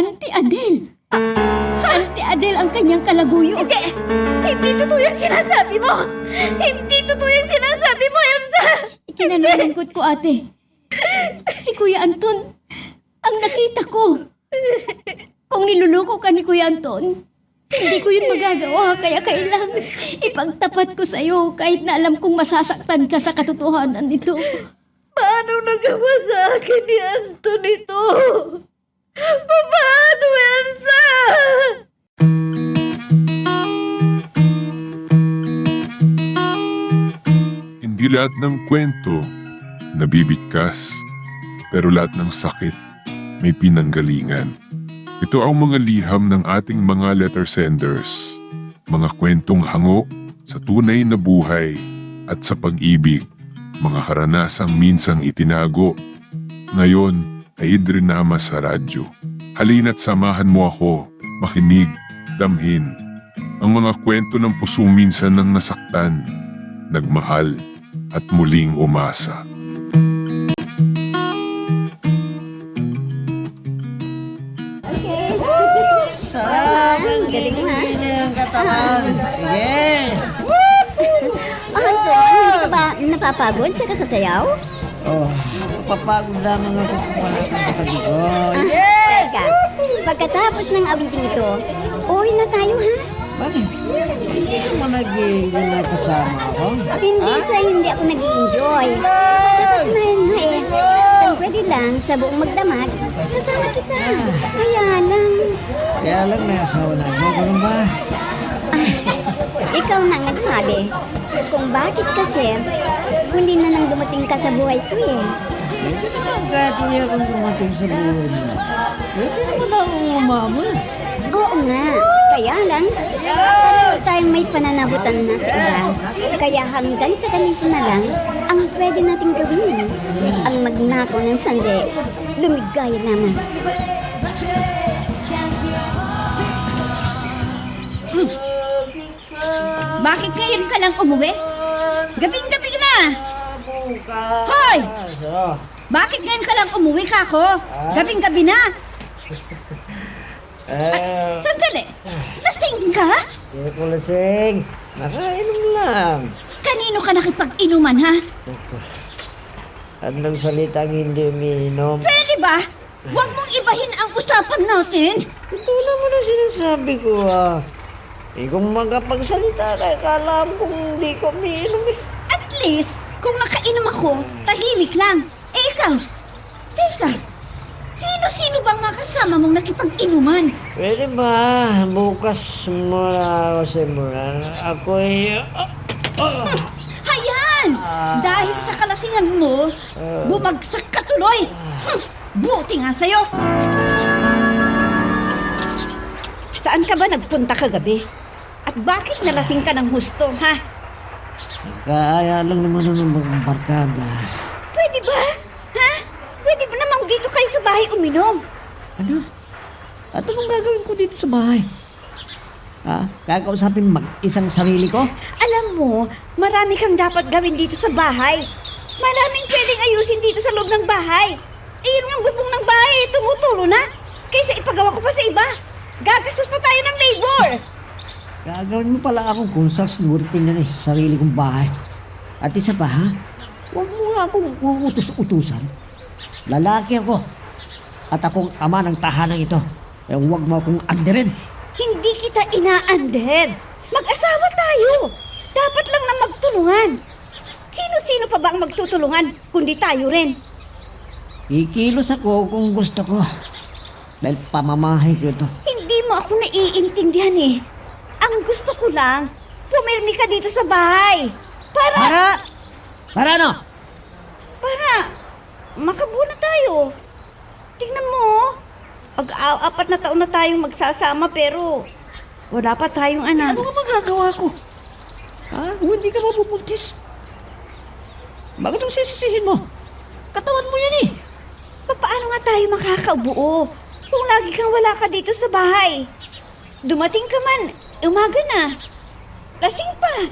Auntie Adele. Si Auntie Adele ang kanyang kalaguyo. Hindi! Hindi totoo yung sinasabi mo! Hindi totoo yung sinasabi mo, Elsa! Ikinalulungkot ko, ate. Si Kuya Anton, ang nakita ko. Kung niluloko ka ni Kuya Anton, hindi ko yun magagawa, kaya kailangan ipagtapat ko sa'yo kahit na alam kong masasaktan ka sa katotohanan nito. Paano nagawa sa akin ni Anton ito? Paano, Elsa? Hindi lahat ng kwento nabibigkas, pero lahat ng sakit may pinanggalingan. Ito ang mga liham ng ating mga letter senders, mga kwentong hango sa tunay na buhay at sa pag-ibig, mga karanasang minsang itinago, ngayon ay idrinama sa radyo. Halina't samahan mo ako, makinig, damhin, ang mga kwento ng pusong minsan nang nasaktan, nagmahal, at muling umasa. Ang galing ha? Ang katawan. Sige. Anton, hindi ka ba napapagod sa kasasayaw? Oh, papagod lamang ako kung wala ka sa tabi ko. Teka, pagkatapos ng awiting ito, uwi na tayo ha? Bakit? Hindi ka mo nagiging na kasama ako? Hindi sa hindi ako nag-i-enjoy. Sa katunayan nga eh, kung pwede lang sa buong magdamag, kasama kita. Kaya lang, Kaya lang may asawa na ako. Ganun ba? ikaw na ang nagsabi kung bakit kasi huli na nang dumating ka sa buhay ko eh. Hindi naman kahit hindi akong dumating sa buhay mo. Pwede naman akong umamon. Oo nga, kaya lang, pareho tayong may pananabutan na sa iba. Kaya hanggang sa ganito na lang, ang pwede nating gawin, ang magnakaw ng sandi, lumigaya naman. Bakit ngayon ka lang umuwi? Gabing-gabi na! Hoy! Bakit ngayon ka lang umuwi ka ko? Gabing-gabi na! Sandali! Lasing ka? Hindi ko lasing. Nakainom lang. Kanino ka nakipag-inuman, ha? Anong salitang hindi umiinom? Pwede ba? Huwag mong ibahin ang usapan natin. Ito naman ang sinasabi ko kung magkapagsalita ka, kala mo kung hindi ko umiinom eh. At least, kung nakainom ako, tahimik lang. Eh ikaw, teka, sino-sino bang makasama mong nakipag-inuman? Pwede ba? Bukas muna ako simulan. Ako'y... Hayan! Dahil sa kalasingan mo, bumagsak ka tuloy. Buti nga sa'yo. Saan ka ba nagpunta kagabi? At bakit nalasing ka ng husto, ha? Kaya lang naman ng mga barkada. Pwede ba? Ha? Pwede ba namang dito kayo sa bahay uminom? Ano? At anong gagawin ko dito sa bahay? Kakausapin mag-isang sarili ko? Alam mo, marami kang dapat gawin dito sa bahay. Maraming pwedeng ayusin dito sa loob ng bahay. Iyon yung bubong ng bahay, tumutulo na. Kaysa ipagawa ko pa sa iba. Gagastos pa tayo ng labor. Gagawin mo pala akong construction worker na sa sarili kong bahay. At isa pa huwag mo nga akong uutos-utusan. Lalaki ako. At akong ama ng tahanang ito. Kaya huwag mo akong anderin. Hindi kita inaander. Mag-asawa tayo. Dapat lang na magtulungan. Sino-sino pa ba ang magtutulungan kundi tayo rin? Kikilos ako kung gusto ko. Dahil pamamahay ko ito. Hindi mo ako naiintindihan eh. Ang gusto ko lang, pumirmi ka dito sa bahay. Para Para ano? makabuna tayo. Tingnan mo, apat na taon na tayong magsasama pero wala pa tayong anak. Ano ka magagawa ko? Kung hindi ka mabubuntis. Bakit ang sisisihin mo? Katawan mo yan eh. Paano nga tayo makakaubuo kung lagi kang wala ka dito sa bahay? Dumating ka man, umaga na. Lasing pa.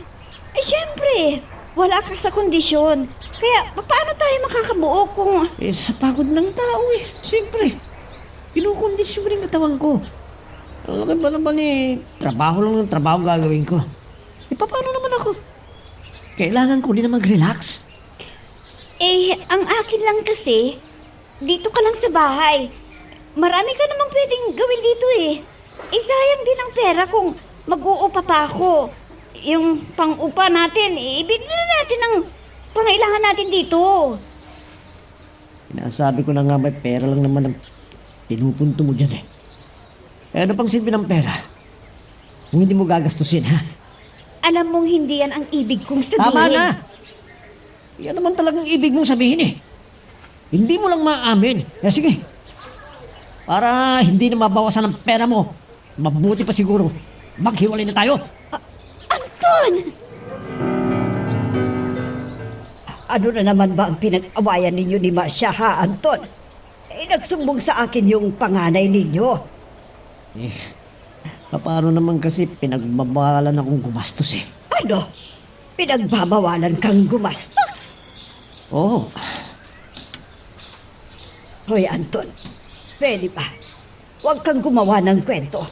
Eh syempre, wala ka sa kondisyon. Kaya paano tayo makakabuo kung... Sa pagod ng tao eh. Siyempre. Kinukondisyon mo rin katawan ko. Alam ba naman trabaho lang ng trabaho gagawin ko. Paano naman ako? Kailangan ko din na mag-relax. Ang akin lang kasi, dito ka lang sa bahay. Marami ka namang pwedeng gawin dito eh. Sayang din ang pera kung mag-uupa pa ako. Yung pang-upa natin, ibigay na natin ang pangailangan natin dito. Sinasabi ko na nga may pera lang naman ang pinupunto mo dyan eh. Ano pang silbi ng pera? Kung hindi mo gagastusin, ha? Alam mong hindi yan ang ibig kong sabihin. Tama na! Yan naman talagang ibig mong sabihin eh. Hindi mo lang maamin. Sige. Para hindi na mabawasan ang pera mo, mabuti pa siguro maghiwalay na tayo. Anton! Ano na naman ba ang pinag-awayan ninyo ni Marcia, ha, Anton? Nagsumbong sa akin yung panganay ninyo. Paano naman kasi pinagbabawalan akong gumastos eh. Ano? Pinagbabawalan kang gumastos? Oo. Hoy, Anton, pwede ba? Huwag kang gumawa ng kwento.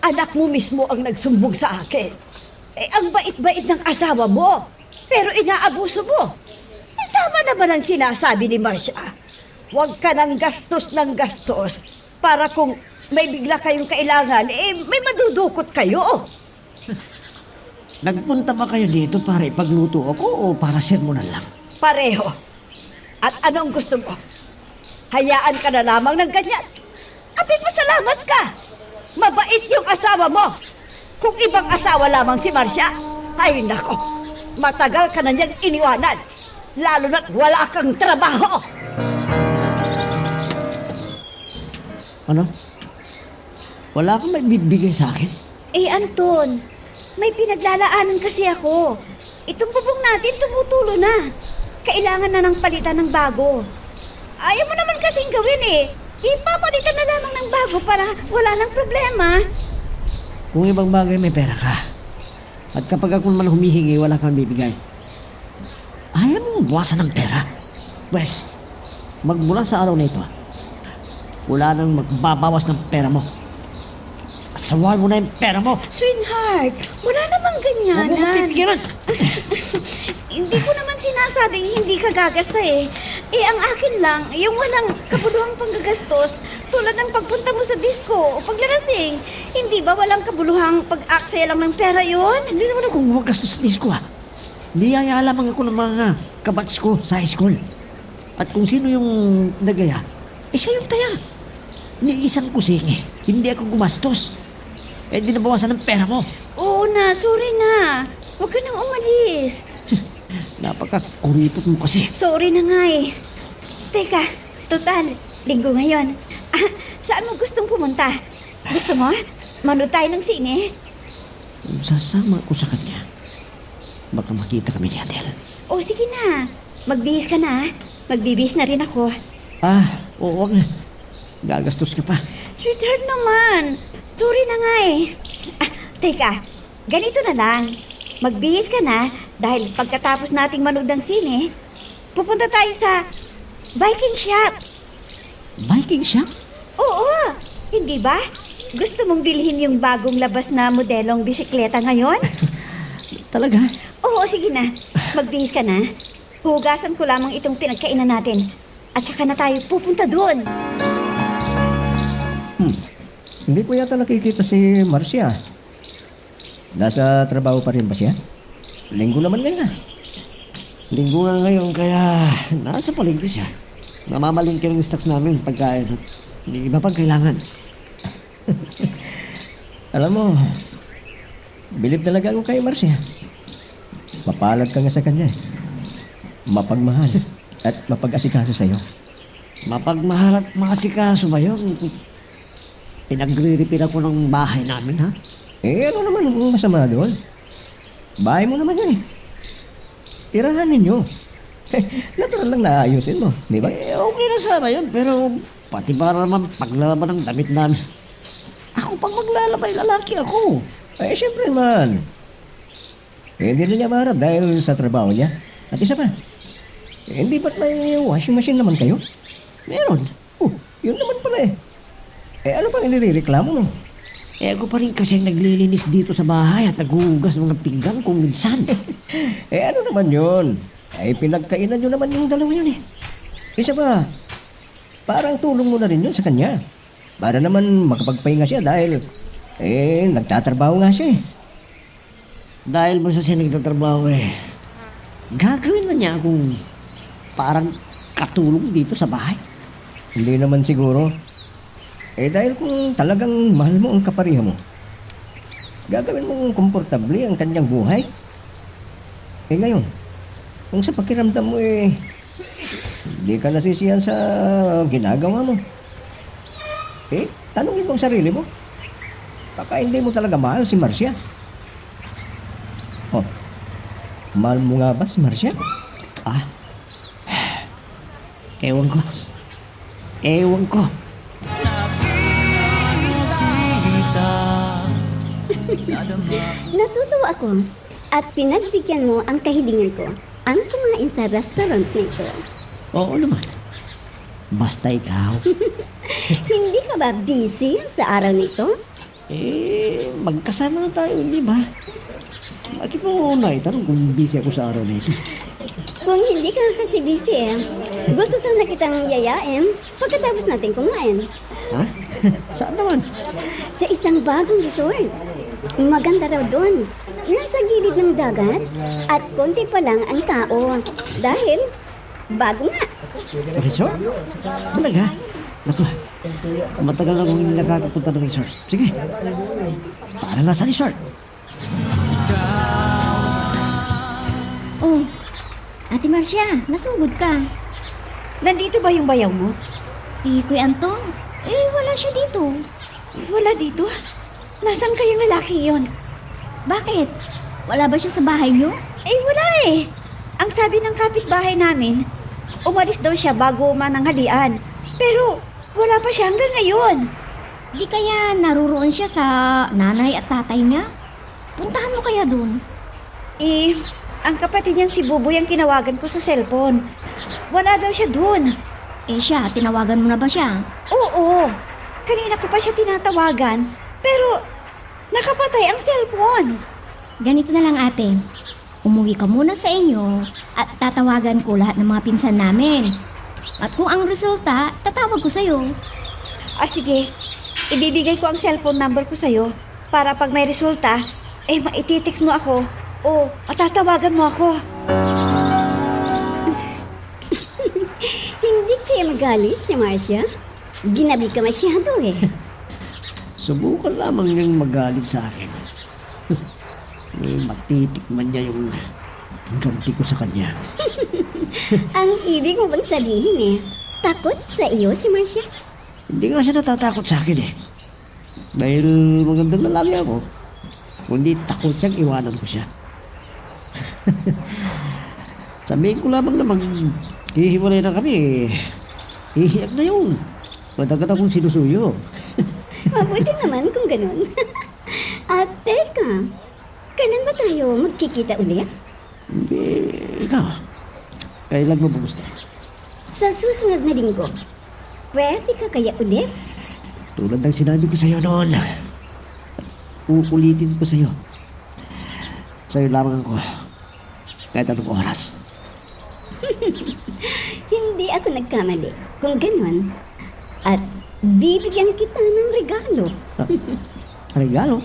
Anak mo mismo ang nagsumbong sa akin. Ang bait-bait ng asawa mo, pero inaabuso mo. Tama naman ang sinasabi ni Marcia. Huwag ka ng gastos para kung may bigla kayong kailangan, may madudukot kayo. Nagpunta ba kayo dito para ipagluto ako o para sermonan lang? Pareho. At anong gusto mo? Hayaan ka na lamang ng ganyan. Abay, pasalamat ka. Mabait yung asawa mo. Kung ibang asawa lamang si Marcia, ay nako, matagal ka na niyang iniwanan. Lalo na't wala kang trabaho. Ano? Wala kang maibibigay sa akin? Anton, may pinaglalaanan kasi ako. Itong bubong natin tumutulo na. Kailangan na ng palitan ng bago. Ayaw mo naman kasing gawin eh. Ipapalitan na lamang ng bago para wala nang problema. Kung ibang bagay may pera ka. At kapag ako naman humihingi, wala kang bibigay. Ayaw mong buwasan ng pera. Pwes, magmula sa araw na ito, wala nang magbabawas ng pera mo. Asawahan mo na yung pera mo. Sweetheart, wala namang Huwag mo kong ganyanan. pipigilan. Hindi ko naman sinasabing hindi ka gagasta eh. Ang akin lang, yung walang kabuluhang panggagastos tulad ng pagpunta mo sa disco o paglalasing. Hindi ba walang kabuluhang pag-aksaya lang ng pera yon? Hindi naman ako gumagastos sa disco ha. Niyaya lamang ako ng mga kabats ko sa high school. At kung sino yung nagaya, siya yung taya. Ni isang kusing eh. Hindi ako gumastos. Di nabawasan ng pera mo. Oo na, sorry na. Huwag ka nang umalis. Napaka-kuripot mo kasi. Sorry na nga eh. Teka, total, linggo ngayon. Saan mo gustong pumunta? Gusto mo? Manood tayo ng sine? Kung sasama ko sa kanya, baka makita kami ni Adele. O sige na, magbihis ka na. Magbibihis na rin ako. Oo, wag na. Gagastos ka pa. Sweetheart naman. Sorry na nga eh. Teka, ganito na lang. Magbihis ka na dahil pagkatapos nating manood ng sine, pupunta tayo sa biking shop. Biking shop? Oo, hindi ba? Gusto mong bilhin yung bagong labas na modelong bisikleta ngayon? Talaga? Oo, sige na. Magbihis ka na. Hugasan ko lamang itong pinagkainan natin. At saka na tayo pupunta doon. Hindi ko yata nakikita si Marcia. Nasa trabaho pa rin ba siya? Linggo naman ngayon ah. Linggo nga ngayon kaya nasa palengke siya. Namamalingke ng stocks namin pagkain at hindi iba pang kailangan. Alam mo, bilib talaga ako kay Marcia. Mapalad ka nga sa kanya. Mapagmahal at mapag-asikaso sa'yo. Mapagmahal at makasikaso ba yun? Pinagre-repair ako ng bahay namin, ha? Ano naman ang masama doon? Bahay mo naman yun eh. Tirahan ninyo. Natural lang naayusin mo, di ba? Okay na sana yun, pero pati para naman paglalaban ng damit namin. Ako pang maglalabay, lalaki ako. Siyempre naman. Hindi na niya maharap dahil sa trabaho niya. At isa pa, hindi ba't may washing machine naman kayo? Meron. Yun naman pala eh. ano pang inireklamo mo? Ako pa rin kasi naglilinis dito sa bahay at naghuhugas ng mga pinggan kung minsan. Ano naman yun? Pinagkainan nyo naman yung dalawa yun eh. Isa pa, parang tulong mo na rin yun sa kanya. Para naman makapagpahinga siya dahil, nagtatrabaho nga siya eh. Dahil mo siya nagtatrabaho gagawin na niya akong parang katulong dito sa bahay. Hindi naman siguro. Dahil kung talagang mahal mo ang kapariha mo, gagawin mong komportable ang kanyang buhay. Ngayon, kung sa pakiramdam mo hindi ka nasisiyan sa ginagawa mo, tanungin mo ang sarili mo. Baka hindi mo talaga mahal si Marcia. Oh, mahal mo nga ba si Marcia? Ewan ko. Ewan ko. Natutuwa ako at pinagbigyan mo ang kahilingan ko ang kumain sa restaurant na ito. Oo naman. Basta ikaw. Hindi ka ba busy sa araw nito? Magkasama na tayo, di ba? Bakit mo naitanong kung busy ako sa araw na ito? Kung hindi ka kasi busy gusto sana kitang yayain pagkatapos natin kumain. Ha? Saan naman? Sa isang bagong resort. Maganda raw doon. Nasa gilid ng dagat at konti pa lang ang tao. Dahil bago nga. Resort? Talaga? Naku, matagal na akong hindi nakakapunta ng resort. Sige, para na sa resort. Oh, Ate Marcia, nasugod ka. Nandito ba yung bayaw mo? Si Kuya Anton, wala siya dito. Wala dito. Nasaan kayong lalaki yon? Bakit? Wala ba siya sa bahay niyo? Wala eh. Ang sabi ng kapitbahay namin, umalis daw siya bago mananghalian. Pero wala pa siya hanggang ngayon. Di kaya naruroon siya sa nanay at tatay niya? Puntahan mo kaya dun. Ang kapatid niyang si Buboy ang tinawagan ko sa cellphone. Wala daw siya dun. Siya, tinawagan mo na ba siya? Oo. Kanina ko pa siya tinatawagan. Pero nakapatay ang cellphone. Ganito na lang ate. Umuwi ka muna sa inyo at tatawagan ko lahat ng mga pinsan namin. At kung ang resulta, tatawag ko sa'yo. Sige. Ibibigay ko ang cellphone number ko sa'yo para pag may resulta, maititext mo ako o matatawagan mo ako. Hindi kaya magalit si Marcia? Ginabi ka masyado Subukan lamang niyang magalit sa akin. Matitikman niya yung ganti ko sa kanya. Ang ibig mo bang sabihin takot sa iyo si Marcia? Hindi nga siya natatakot sa akin Dahil magandang lalaki ako. Kundi takot siyang iwanan ko siya. Sabihin ko lamang na hihiwalay na kami hihiyak na yun. Matagat akong sinusuyo. Mabuti naman kung ganun. At teka, kailan ba tayo magkikita ulit? Ikaw, kailan mo ba gusto? Sa susunod na linggo. Pwede ka kaya ulit? Tulad ng sinabi ko sa'yo noon, uulitin ko sa'yo. Sa'yo lamang ako. Kahit anong oras. Hindi ako nagkamali. Kung ganun. At bibigyan kita ng regalo. Regalo?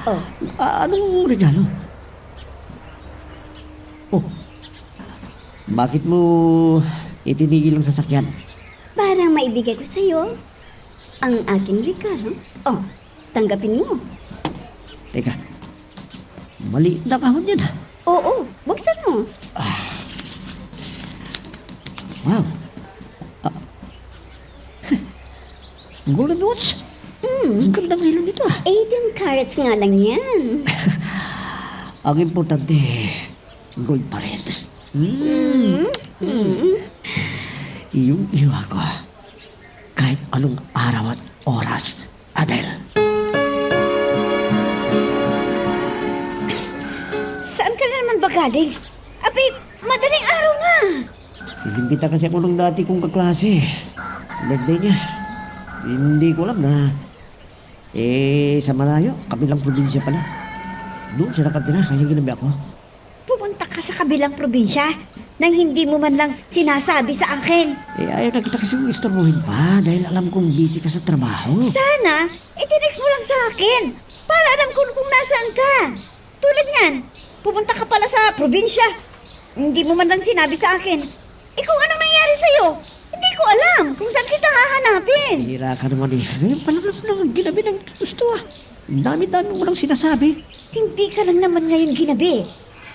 Oh, Anong regalo? Oh, bakit mo itinigil ang sasakyan? para maibigay ko sa'yo ang aking regalo. Oh, tanggapin mo. Teka, mali na kahon yan Oo, buksan mo. Wow. Golden Watch. Ang gandang hilo nito 18 carats nga lang yan. Ang importante, gold pa rin. Iyong iwa ko. Kahit anong araw at oras, Adele. Saan ka na naman ba galing? Abi, madaling araw na. Inimbita kasi ako ng dati kong kaklase. Birthday niya. Hindi ko alam na sa malayo, kabilang probinsya pala. Doon siya nakatira, kaya ginabi ako. Pumunta ka sa kabilang probinsya nang hindi mo man lang sinasabi sa akin. Ayaw na kita kasi istorbohin pa dahil alam kong busy ka sa trabaho. Sana, itinext mo lang sa akin para alam ko kung nasaan ka. Tulad niyan, pumunta ka pala sa probinsya. Hindi mo man lang sinabi sa akin. Kung anong nangyari sa'yo? Hindi ko alam kung saan kita hahanapin. Hira ka naman eh. Ngayon pala naman ginabi ng gusto ah. Ang dami-dami mo lang sinasabi. Hindi ka lang naman ngayon ginabi.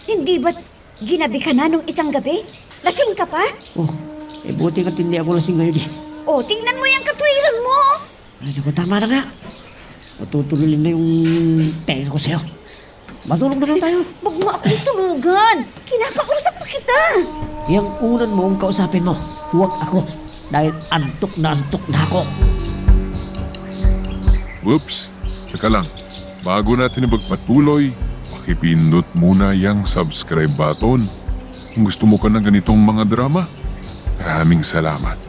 Hindi ba't ginabi ka na nung isang gabi? Lasing ka pa? Oh, buti ka hindi ako lasing ngayon eh. O, tingnan mo yung katwiran mo. Ay, naku, tama na nga. Matutululin na yung tenga ko sa'yo. Matulog na lang tayo. Huwag mo akong tulugan. Kinakausap pa kita. Yang unan mo ang kausapin mo. Huwag ako. Dahil antok na ako. Whoops! Teka lang, bago natin ipagpatuloy, pakipindot muna yung subscribe button. Kung gusto mo ka ng ganitong mga drama, maraming salamat.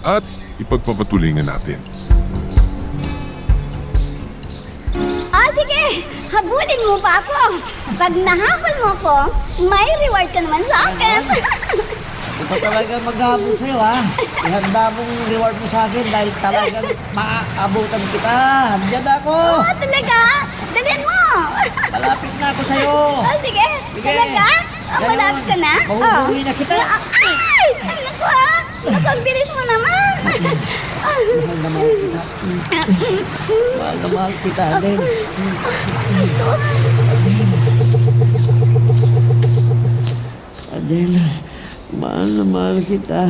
At ipagpapatuloy nga natin. Sige, habulin mo pa ako. Pag nahabol mo ko, may reward ka naman sa akin. Ito talaga maghabol sa'yo ha. Ihanda mong reward mo sa akin dahil talagang maaabutan kita. Andiyan ako. Talaga? Dalhin mo. Malapit na ako sa'yo. Sige, talaga? Malapit ka na? Mahuhuli na kita. Ay! Ay, naku ah! Naku, ang bilis mo naman. Mahal na mahal kita. Mahal na mahal kita din. Adel, mahal na mahal kita.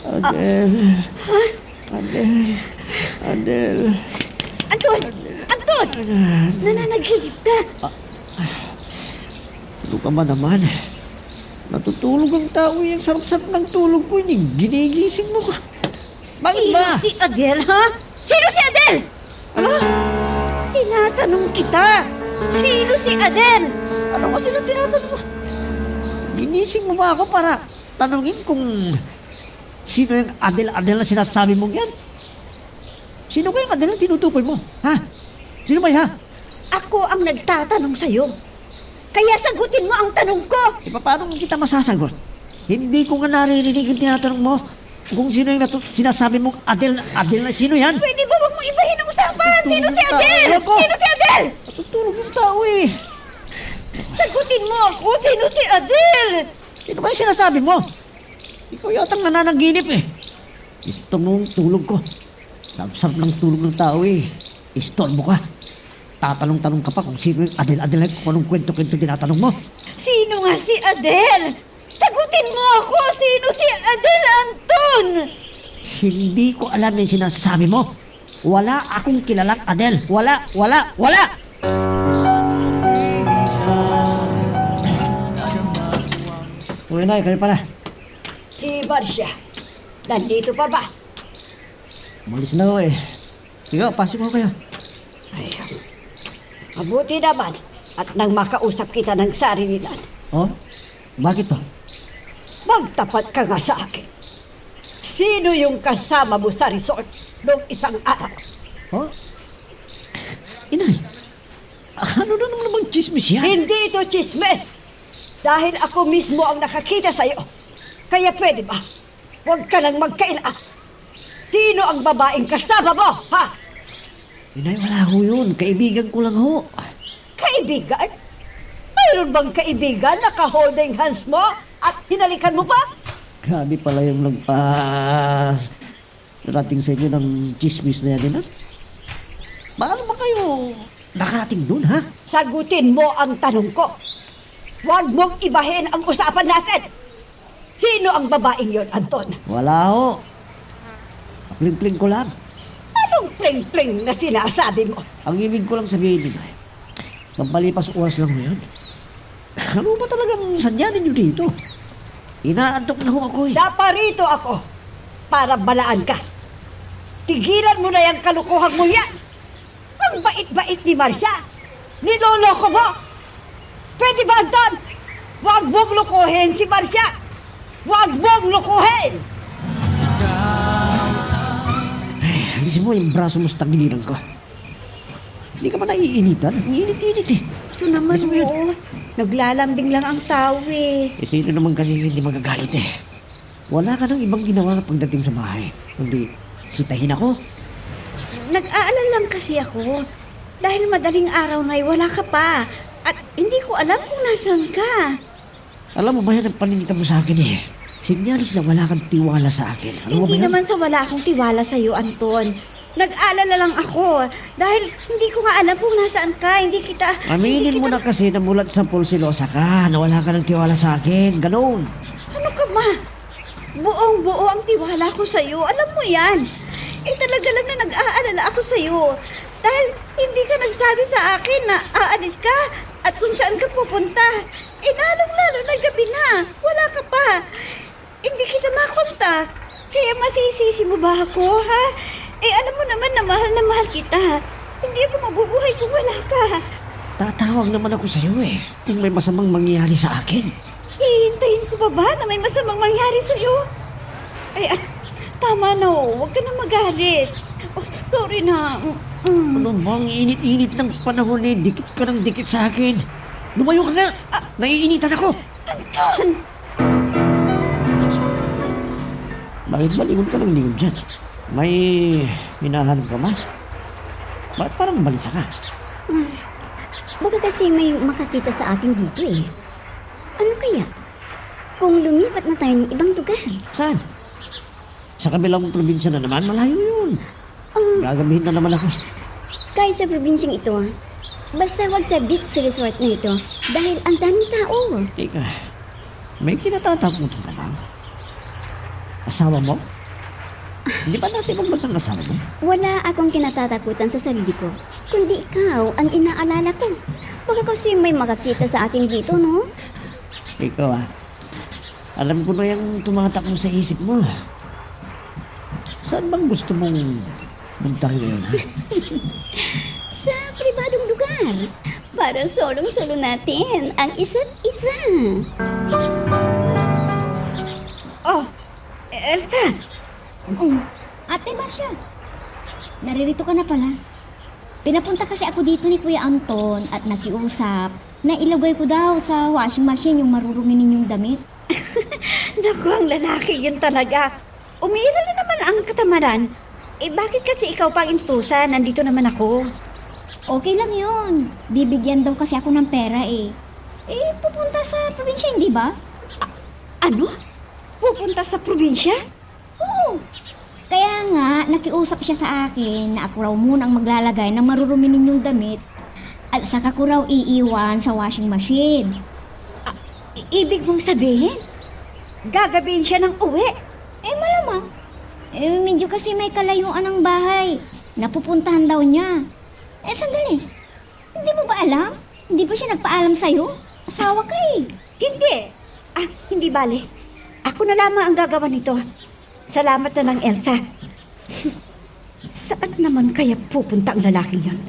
Adel. Adel. Anton! Anton! Nananaginip ka. Ano ka ba naman? Natutulog ang tao yung sarap-sarap ng tulog ko. Ginigising mo ka. Bakit Sino ba? si Adele, ha? Sino si Adele? Ano? Tinatanong kita. Sino si Adele? Ano ka tinatanong mo? Ginising mo ba ako para tanungin kung sino yung Adele na sinasabi mong yan? Sino ba yung Adele na tinutukoy mo? Ha? Sino ba yan? Ako ang nagtatanong sa'yo. Kaya sagutin mo ang tanong ko. Paano kita masasagot? Hindi ko nga naririnig ang tinatanong mo kung sino yung sinasabi mong Adele na sino yan? Pwede ba wag mo ibahin ang usapan? Sino si Tutulog Adele? tayo ako. Sino si Adele? Natutulog yung tao eh. Sagutin mo ako. Sino si Adele? Sino ba yung sinasabi mo? Ikaw yatang nananaginip eh. Gusto mong tulog ko. Sarap-sarap ng tulog ng tao eh. Istorbo ka. Tatanong-tanong ka pa kung sino yung Adele, kung anong kwento-kwento tinatanong mo. Sino nga si Adele? Sagutin mo ako. Sino si Adele, Anton? Hindi ko alam yung sinasabi mo. Wala akong kilalang Adele. Wala. Uy, Nay, kayo pala. Si Marcia. Nandito pa ba? Umalis na ako eh. Sige, pasok ko kayo. Ay, mabuti naman. At nang makausap kita ng sarili lang, Oh? Bakit po? magtapat ka nga sa akin. Sino yung kasama mo sa resort noong isang araw? Oh? Inay, ano na naman chismis yan? Hindi ito chismes. Dahil ako mismo ang nakakita sa'yo. Kaya pwede ba? Huwag ka nang magkaila. Sino ang babaeng kasama mo, ha? Inay, wala ho yun. Kaibigan ko lang ho. Kaibigan? Mayroon bang kaibigan na ka-holding hands mo at hinalikan mo pa? Grabe pala yung narating sa inyo ng chismis na yan, ha? Paano ba kayo nakarating dun, ha? Sagutin mo ang tanong ko. Huwag mong ibahin ang usapan natin. Sino ang babaeng yon, Anton? Wala ho. Pling-pling ko lang. Anong pling-pling na sinasabi mo? Ang ibig ko lang sabihin, Inay, pampalipas oras lang ngayon. Ano ba talagang sadya ninyo dito? Inaantok na ho ako eh. Naparito ako para balaan ka. Tigilan mo na yung kalukuhan mo yan. Ang bait-bait ni Marcia. Niloloko mo. Pwede ba, Anton? Huwag mong lukuhin si Marcia. Huwag mong lukuhin. Alis Alisin mo yung braso mo sa tagiliran ko. Hindi ka ba naiinitan? Ang init-init eh. Ito naman Alisin mo yun. mo. Naglalambing lang ang tao eh. Eh, sino naman kasi hindi magagalit eh. Wala ka nang ibang ginawa pagdating sa bahay. Kundi sitahin ako. Nag-aalala lang kasi ako. Dahil madaling araw na wala ka pa. At hindi ko alam kung nasan ka. Alam mo ba yan ang paninita mo sa akin eh. Sinyalis na wala kang tiwala sa akin. Alam mo ba Hindi yan? naman sa wala akong tiwala sa iyo, Anton. Nag-aalala lang ako. Dahil hindi ko nga alam kung nasaan ka. Hindi kita... Aminin mo na kasi na mulat sa pulsilosa ka, na wala ka ng tiwala sa akin. Ganon. Ano ka ba? Buong-buo ang tiwala ko sa iyo. Alam mo yan. Eh talaga lang na nag-aalala ako sa iyo. Dahil hindi ka nagsabi sa akin na aalis ka at kung saan ka pupunta. Eh lalong-lalo na gabi na. Wala ka pa. Hindi kita makontak. Kaya masisisi mo ba ako, ha? Eh alam mo naman na mahal kita. Hindi ako mabubuhay kung wala ka. Tatawag naman ako sa iyo eh. Kung may masamang mangyayari sa akin. Hihintayin ko pa ba na may masamang mangyari sa iyo? Ay, tama na, huwag ka na magalit. Oh, sorry na. Ano bang init-init ng panahon eh? Dikit ka ng dikit sa akin. Lumayo ka na! Naiinitan ako! Anton! Bakit ba lingon ka ng lingon dyan? May hinahanap ka ba? Bakit parang balisa ka? Baka kasi may makakita sa atin dito eh. Ano kaya? Kung lumipat na tayo ng ibang lugar. Saan? Sa kabilang probinsya na naman, malayo yun. Gagabihin na naman ako. Kahit sa probinsyang ito, basta wag sa beach resort na ito dahil ang daming tao. Teka, may kinatatakutan ka lang. Asawa mo? Hindi ba nasa ibang bansang asawa mo? Wala akong kinatatakutan sa sarili ko, kundi ikaw ang inaalala ko. Baka kasi may makakita sa atin dito, no? Ikaw alam ko na yung tumatakbo sa isip mo. Saan bang gusto mong punta ngayon, ha? Sa pribadong lugar, para solong-solo natin ang isa't isa. Oh, Elsa! Ate Masya, naririto ka na pala. Pinapunta kasi ako dito ni Kuya Anton at nakiusap na ilagay ko daw sa washing machine yung marurumi ninyong damit. Naku, ang lalaki yun talaga. Umira na naman ang katamaran. Eh bakit kasi ikaw pang instusa? Nandito naman ako. Okay lang yun. Bibigyan daw kasi ako ng pera eh. Eh, pupunta sa probinsya, hindi ba? Ano? Pupunta sa probinsya? Oo. Kaya nga, nakiusap siya sa akin na ako raw muna ang maglalagay ng marurumi ninyong damit at saka ko raw iiwan sa washing machine. Ibig mong sabihin? Gagabihin siya ng uwi? Eh, malamang. Eh, medyo kasi may kalayuan ng bahay. Napupuntahan daw niya. Eh, sandali. Hindi mo ba alam? Hindi ba siya nagpaalam sa'yo? Asawa ka eh. Hindi. Hindi bale. Ako na lamang ang gagawa nito. Salamat na lang, Elsa. Saan naman kaya pupunta ang lalaking yan?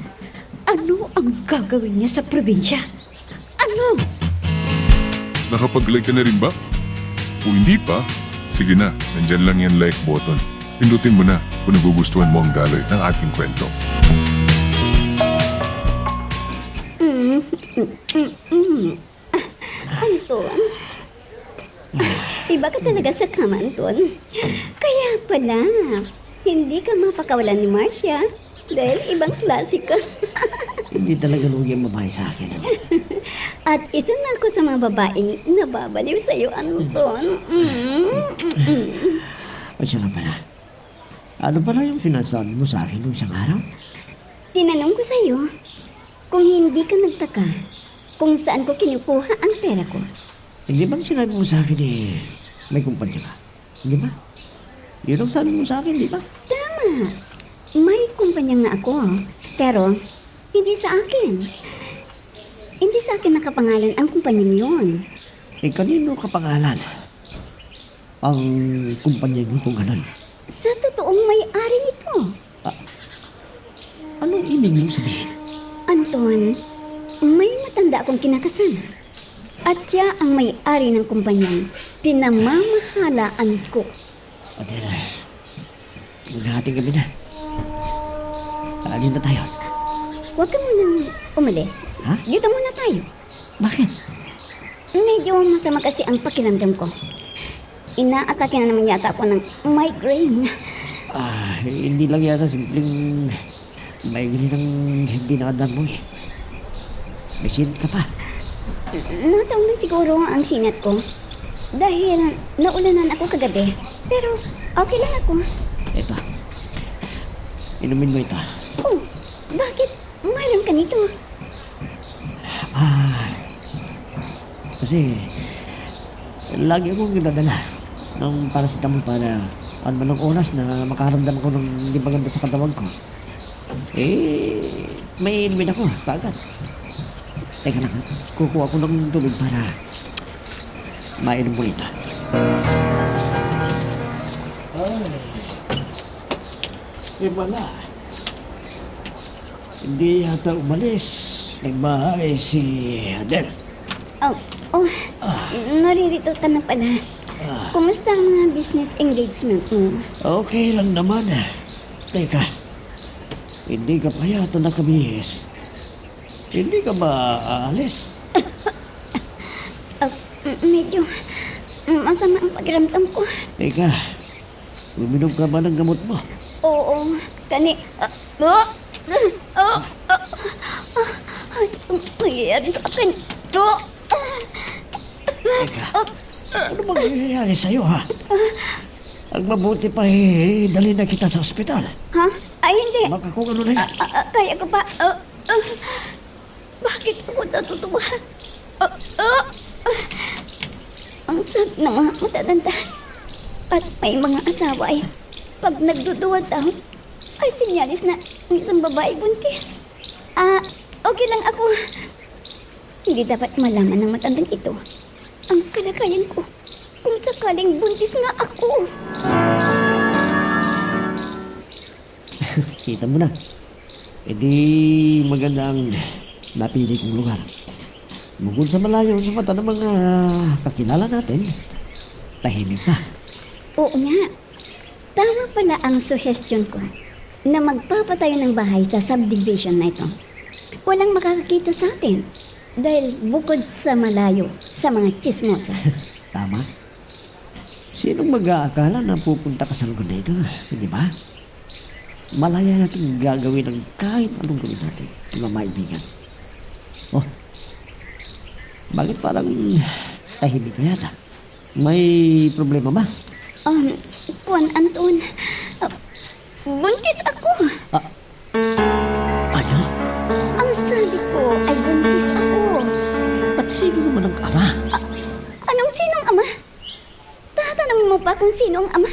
Ano ang gagawin niya sa probinsya? Ano? Nakapag-like ka na rin ba? Kung hindi pa, sige na, nandyan lang yan like button. Pindutin mo na kung nagugustuhan mo ang daloy ng ating kwento. Anton, iba ka talaga sa kama, Anton. Kaya pala, hindi ka mapakawalan ni Marcia dahil ibang klase ka. Hindi talaga lugi ang babae sa akin. Ano? At isa na ako sa mga babaeng nababaliw sa'yo, Anton. O siya nga pala. Ano pala yung sinasabi mo sa akin nung isang araw? Tinanong ko sa'yo, kung hindi ka nagtaka, kung saan ko kinukuha ang pera ko. Hindi bang sinabi mo sa akin eh, may kumpanya ka? Hindi ba? Yun ang sabi mo sa akin, di ba? Tama. May kumpanya nga ako, pero hindi sa akin. Hindi sa akin nakapangalan ang kumpanyang yun. Eh, kanino kapangalan? Ang kumpanya niyo kung ganun. Sa totoong may-ari nito. Anong ibig mong sabihin? Anton, may matanda akong kinakasama. At siya ang may-ari ng kumpanyang pinamamahalaan ko. Adel, maghahating kami na. Alin na tayo? Huwag ka munang umalis. Ha? Dito muna tayo. Bakit? Medyo masama kasi ang pakiramdam ko. Inaatake na naman yata ako ng migraine. Hindi lang yata simpleng maigli ng hindi nakadaan mo eh. May sinit ka pa. Nataon lang siguro ang sinat ko. Dahil naulanan ako kagabi. Pero okay lang ako. Ito. Inumin mo ito. Oh, bakit? Mayroon ka nito. Kasi lagi akong ginadala ng paracetamol para ano man ang oras na makaramdam ko ng hindi maganda sa katawan ko. May inumin ako kaagad. Teka lang, kukuha ko ng tubig para mainom mo ito. Wala. Hindi yata umalis. Nagbahay si Adel. Oh, naririto ka na pala. Kumusta ang mga business engagement mo? Okay lang naman. Teka, hindi ka pa yata nakabihis. Hindi ka ba aalis? Medyo masama ang pakiramdam ko. Teka, uminom ka ba ng gamot mo? Oo, Anong nangyayari sa akin? Teka, ano bang nangyayari sa'yo ha? Ang mabuti pa dali na kita sa ospital. Ha? Ay, hindi. Baka kung ano na yan. Kaya ko pa. Bakit ako natutuwa? Ang sabi ng mga matatanda at may mga asawa ay pag nagduduwag daw ay sinyalis na ang isang babae buntis. Okay lang ako. Hindi dapat malaman ng matandang ito ang kalagayan ko kung sakaling buntis nga ako. Kita mo na. Di maganda ang napili kong lugar. Bukod sa malayo sa mata ng mga kakilala natin, tahimik pa. Oo nga. Tama pala ang suggestion ko na magpapatayo ng bahay sa subdivision na ito. Walang makakakita sa atin dahil bukod sa malayo sa mga chismosa. Tama. Sinong mag-aakala na pupunta ka sa lugar na ito? Hindi ba? Malaya natin gagawin ang kahit anong gawin natin, mga maibigan. Oh, bakit parang tahimik na yata? May problema ba? Juan Anton, buntis ako. Ano? Ang sabi ko ay buntis ako. At sino naman ang ama? Anong sinong ama? Tatanungin mo pa kung sino ang ama?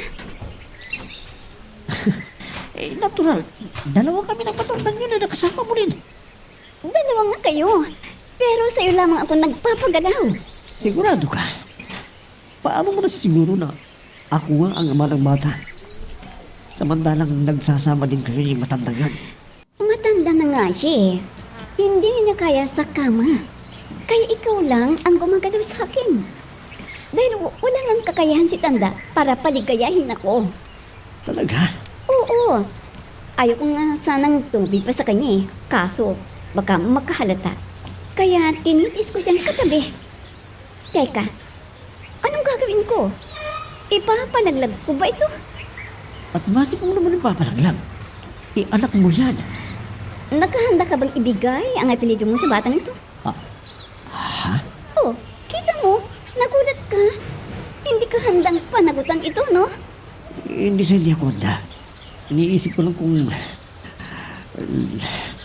Natural. Dalawa kami ng matandang yun na nakasama mo rin. Dalawa nga kayo. Pero sa'yo lamang ako nagpapagalaw. Sigurado ka? Paano mo na siguro na ako nga ang ama ng bata? Samantalang nagsasama din kayo yung matandang yan. Matanda na nga siya eh. Hindi niya kaya sa kama. Kaya ikaw lang ang gumagalaw sa akin. Dahil wala nang kakayahan si Tanda para paligayahin ako. Talaga? Oo. Ayoko nga sanang tubig pa sa kanya eh. Kaso, baka makahalata. Kaya tinitis ko siyang katabi. Teka, anong gagawin ko? Ipapalaglag ko ba ito? At bakit mo naman napapalaglag? Anak mo yan. Nakahanda ka bang ibigay ang apelido mo sa batang ito? Ha? Oh, kita mo, nagulat ka. Hindi ka handang panagutan ito, no? Hindi sa hindi ako handa. Iniisip ko lang kung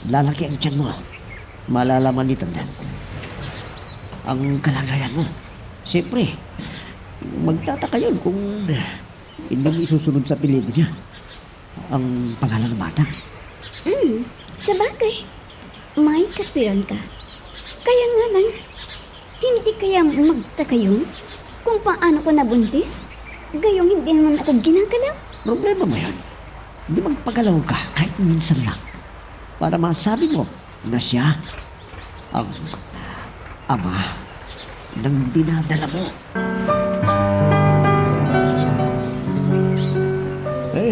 lalaki ang tiyan mo. Malalaman ni Tanda ang kalagayan mo. Siyempre, magtataka yun kung hindi isusunod sa apelido niya ang pangalan ng bata. Sa bagay, may katwiran ka. Kaya nga lang, hindi kaya magtaka yun kung paano ko nabuntis? Gayong hindi naman ako ginagalaw. Problema mo yan. Hindi magpagalaw ka kahit minsan lang para masabi mo na siya ang ama ng dinadala mo.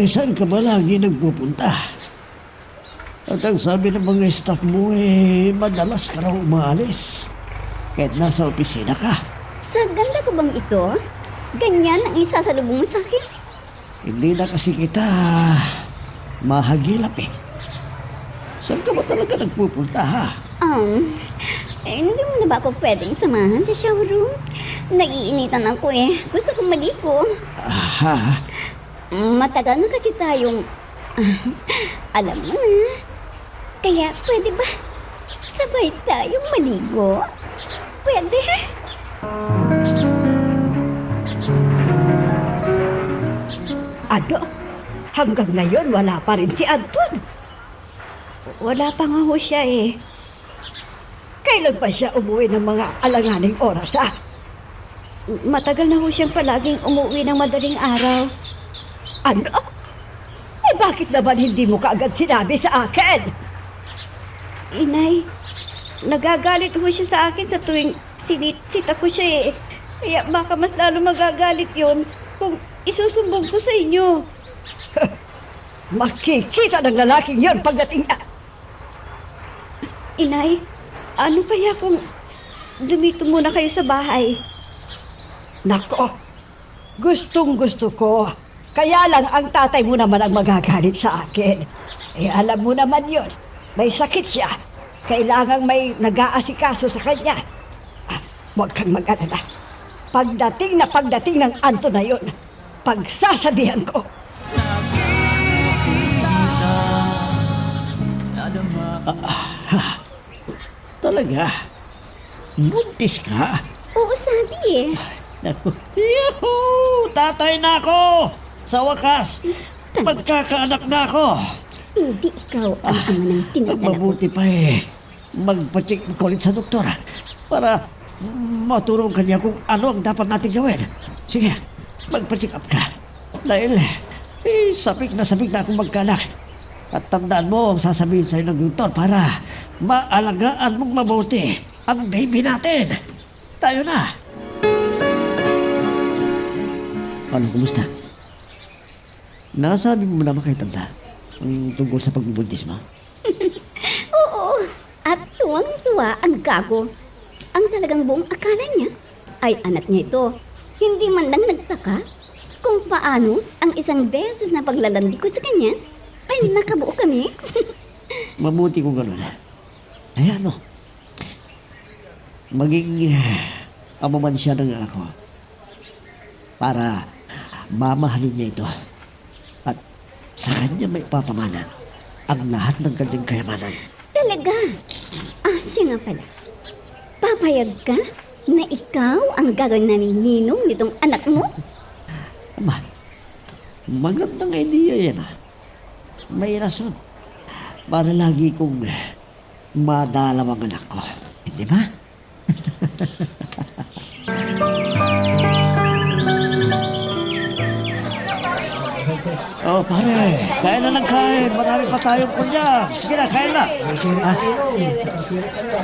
Saan ka ba lagi nagpupunta? At ang sabi ng mga staff mo madalas ka raw umaalis. Kahit nasa opisina ka. Sa ganda ko bang ito? Ganyan ang isasalubong mo sa akin? Hindi na kasi kita mahagilap Saan ka ba talaga nagpupunta ha? Hindi mo na ba ako pwedeng samahan sa showroom? Naiinitan ako Gusto kong maligo. Aha. Matagal na kasi tayong... alam mo na. Kaya pwede ba sabay tayong maligo? Pwede? Ano? Hanggang ngayon, wala pa rin si Anton. Wala pa nga ho siya Kailan pa siya umuwi ng mga alanganing oras, Matagal na ho siyang palaging umuwi ng madaling araw. Ano? Bakit naman hindi mo kaagad sinabi sa akin? Inay, nagagalit ho siya sa akin sa tuwing sinisita ko siya Kaya baka mas lalo magagalit yon kung isusumbong ko sa inyo. Makikita ng lalaking yon pagdating na... Inay, ano kaya kung dumito muna kayo sa bahay? Nako, gustong-gusto ko. Kaya lang ang tatay mo naman ang magagalit sa akin. Alam mo naman yon, may sakit siya. Kailangang may nag-aasikaso sa kanya. Huwag kang mag-alala. Pagdating ng Anton na yon, pagsasabihan ko. Talaga? Buntis ka? Oo, sabi Naku. Yuhuu! Tatay na ako! Sa wakas, magkakaanak na ako. Hindi ikaw ang ama ng tinadala ko. Mabuti pa magpa-check ko ulit sa doktor para maturong kanya kung ano ang dapat natin gawin. Sige, magpa-check up ka. Dahil sabik na akong magkanak. At tandaan mo ang sasabihin sa'yo ng doktor para maalagaan mong mabuti ang baby natin. Tayo na. Ano, kumusta? Nasabi mo naman kay Tanda ang tungkol sa pagbubuntis mo? Oo, at tuwang-tuwa ang gago. Ang talagang buong akala niya ay anak niya ito. Hindi man lang nagtaka kung paano ang isang beses na paglalandi ko sa kanya ay nakabuo kami. Mabuti kung gano'n. Ay ano, maging ama man siya ng ako para mamahalin niya ito at sa kanya may papamana ang lahat ng kanyang kayamanan. Talaga? Siya nga pala. Papayag ka na ikaw ang gagawin namin ninong nitong anak mo? Aba, magandang idea yan May rason para lagi kong madalaw ang anak ko. Hindi ba? Oh, pare, kain na ng kain. Marami pa tayong kunya. Sige na, kain na.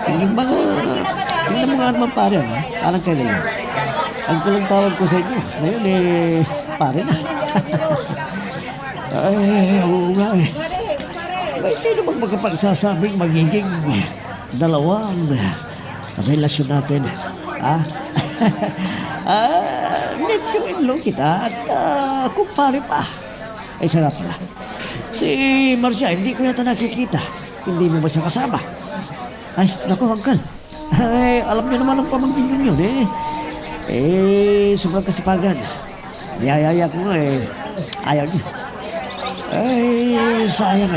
Tingin ba ko? Tingnan mo nga naman, pare. Parang kayo na. Ang tulang tawag ko sa inyo. Ngayon, pare na. Ay, oo nga May sino bang magapagsasabing magiging dalawang relasyon natin? Nephew-in-law kita at kumpare pa. Ay, sarap pala. Si Marcia, hindi ko yata nakikita. Hindi mo ba siya kasama? Ay, naku, Uncle. Ay, alam niyo naman ang pamangkin yun sobrang kasipagan. Niyayaya ko nga ayaw niya. Ay, sayang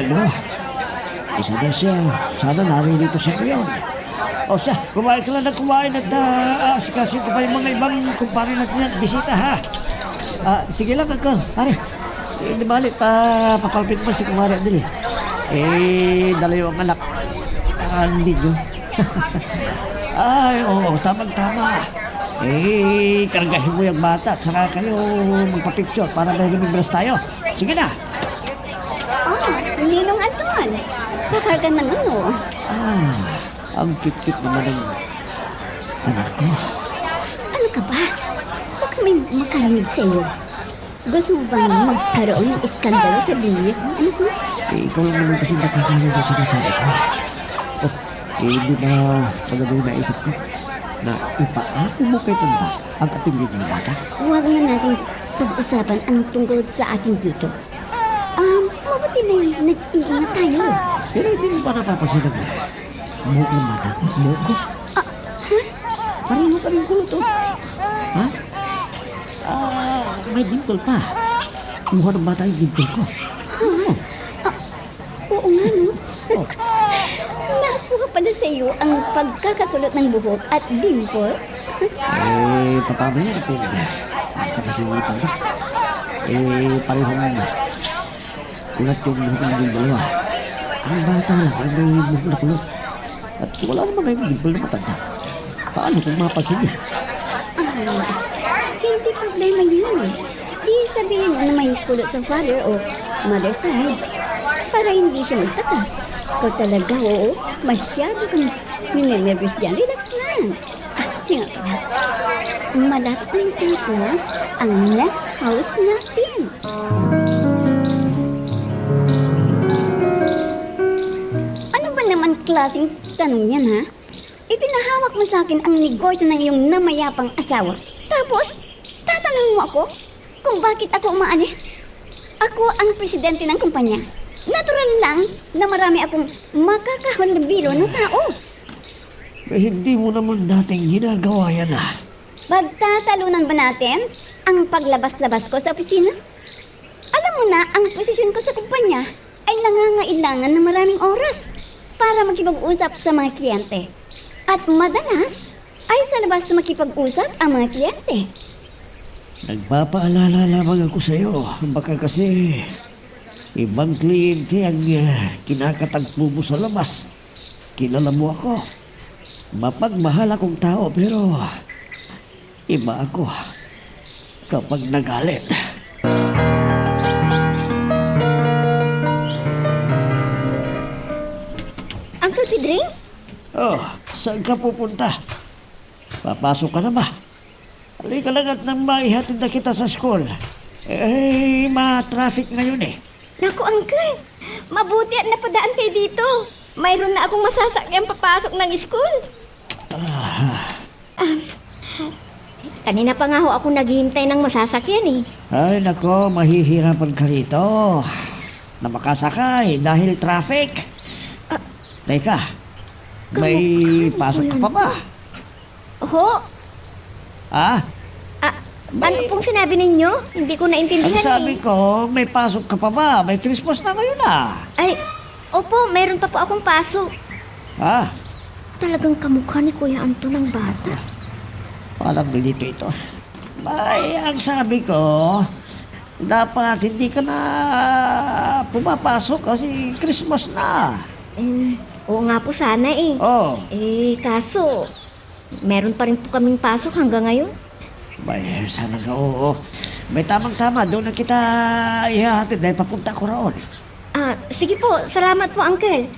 Isa na siya. Sana naririto siya ngayon. O siya, kumain ka lang ng kumain at asikasin ko pa yung mga ibang kumpare natin at bisita, ha? Sige lang, Uncle. Pare, di bali, papalpit mo si kumare din dalayo ang anak. Hindi nyo. Ay, oo, tamang-tama. Kargahin mo yung bata at saka kayo magpa-picture para may lumibras tayo. Sige na. Ninong Anton. Kakarga ng ano? Ang cute-cute naman ng anak ko. Ano ka ba? Huwag kami makarinig sa iyo. Gusto mo bang magkaroon ng iskandalo sa binyag ng anak mo? Ikaw lang naman kasi nakakala na sinasabi ko. Hindi ba magandang naisip ko na ipaako mo kay Tanda ang ating ng bata? Huwag na natin pag-usapan ang tungkol sa atin dito. Mabuti na yung nag-iingat tayo. Pero hindi mo ba napapansin na muhok ng bata? Muhok ko? Parino pa rin ko ito. Ha? May dimple pa. Muha ng bata yung dimple ko. Oo nga, no? Oh. Nakuha pala sa iyo ang pagkakakulot ng buhok at dimple. Paano yan po? Nakasimulitan ka. Parehong ulat yung buhok ng dalawa. Ang bata lang ay may buhok na kulot. At wala naman ngayong dimple na matanda. Paano kung mapasin niya? Hindi problema yun. Di sabihin mo na may kulot sa father o mother side para hindi siya magtaka. Kung talaga, oo, masyado kang ninenervous dyan. Relax lang. Siya nga pala. Malapit ng tapos ang nest house natin. Ano ba naman klaseng tanong yan, ha? Ipinahawak mo sa akin ang negosyo ng iyong namayapang asawa. Tapos, tatanungin mo ako kung bakit ako umaalis? Ako ang presidente ng kumpanya. Natural lang na marami akong makakahalubilo ng tao. Hindi mo naman dating ginagawa yan Pagtatalunan ba natin ang paglabas-labas ko sa opisina? Alam mo na, ang posisyon ko sa kumpanya ay nangangailangan ng maraming oras para makipag-usap sa mga kliyente. At madalas ay sa labas makipag-usap ang mga kliyente. Nagpapaalala lamang ako sa iyo. Baka kasi ibang kliyente ang kinakatagpo mo sa labas. Kilala mo ako. Mapagmahal akong tao pero iba ako kapag nagalit. Uncle Pedring? Oh, saan ka pupunta? Papasok ka na ba? Halika lang at nang maihatid na kita sa school. Ma-traffic ngayon eh. Naku, Uncle. Mabuti at napadaan kayo dito. Mayroon na akong masasakyan papasok ng school. Kanina pa nga ho ako naghihintay ng masasakyan eh. Ay nako, mahihirapan ka rito na makasakay dahil traffic. Teka, may pasok ka pa ba? Ho? Ah? Ano pong sinabi ninyo? Hindi ko Ang naintindihan sabi ko, may pasok ka pa ba? May Christmas na ngayon Ay, opo, mayroon pa po akong pasok. Ah, Talagang kamukha ni Kuya Anton ng bata. parang ganito ito. Ay, ang sabi ko, dapat hindi ka na pumapasok kasi Christmas na. Oo nga po sana eh. Oh, Kaso, meron pa rin po kaming pasok hanggang ngayon. may sana nga oo. May tamang-tama, doon na kita ihahatid dahil papunta ko roon. Sige po, salamat po, Uncle.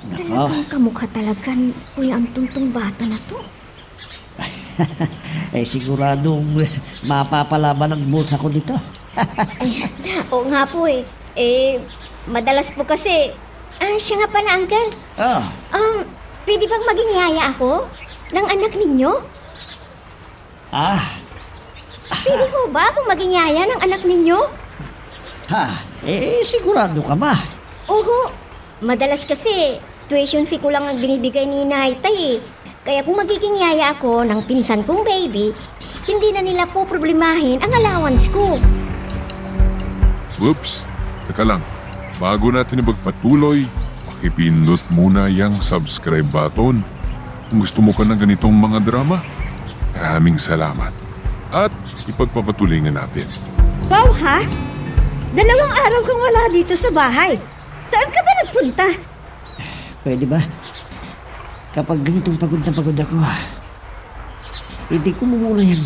Nako, Talagang kamukha talaga ni Kuya Anton tong bata na to. siguradong mapapalaban ang bulsa ko dito. Oo nga po eh. Madalas po kasi. Siya nga pala, Uncle. Oh, Pwede bang maging yaya ako ng anak ninyo? Pwede ho ba akong maging yaya ng anak ninyo? Sigurado ka ba? Oo. Madalas kasi, tuition fee ko lang ang binibigay ni Naitay eh. Kaya kung magiging yaya ako ng pinsan kong baby, hindi na nila po problemahin ang allowance ko. Whoops! Teka lang, bago natin ipagpatuloy, pakipindot muna yung subscribe button. Kung gusto mo ka ng ganitong mga drama, maraming salamat. At ipagpapatuloy nga natin. Wow, ha? 2 araw kang wala dito sa bahay. Saan ka ba nagpunta? Pwede ba? Kapag ganitong pagod na pagod ako, hindi ko mumuna yan.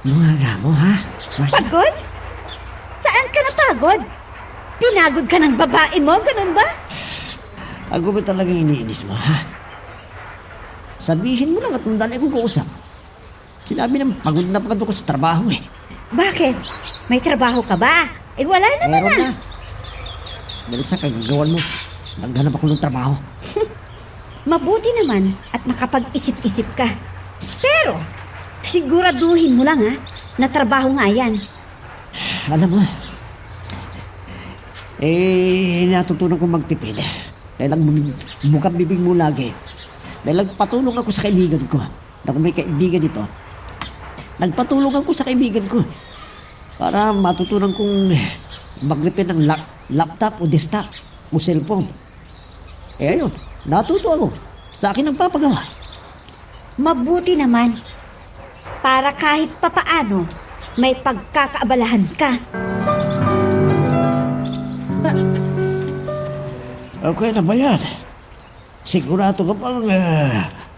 Mga mo, ha? Marcia? Pagod? Saan ka napagod? Pinagod ka ng babae mo, ganun ba? Ako ba talagang iniinis mo, ha? Sabihin mo lang at mandali kong kausap. Sinabi ng pagod na pagod ako sa trabaho eh. Bakit? May trabaho ka ba? Wala naman Meron na. Dahil sa kagagawan mo, naghanap ako ng trabaho. Mabuti naman at nakapag-isip-isip ka. Pero, siguraduhin mo lang na trabaho nga yan. Alam mo, natutunan ko magtipid. Dahil ang bukang bibig mo lagi. Dahil nagpatulong ako sa kaibigan ko. Na kung may kaibigan dito, nagpatulong ako sa kaibigan ko. Para matutunan kong mag-repair ng laptop o desktop o cellphone. Ayun, natuto ako. Sa akin ang papagawa. Mabuti naman. Para kahit papaano, may pagkakaabalahan ka. Okay na ba yan? Sigurado ka bang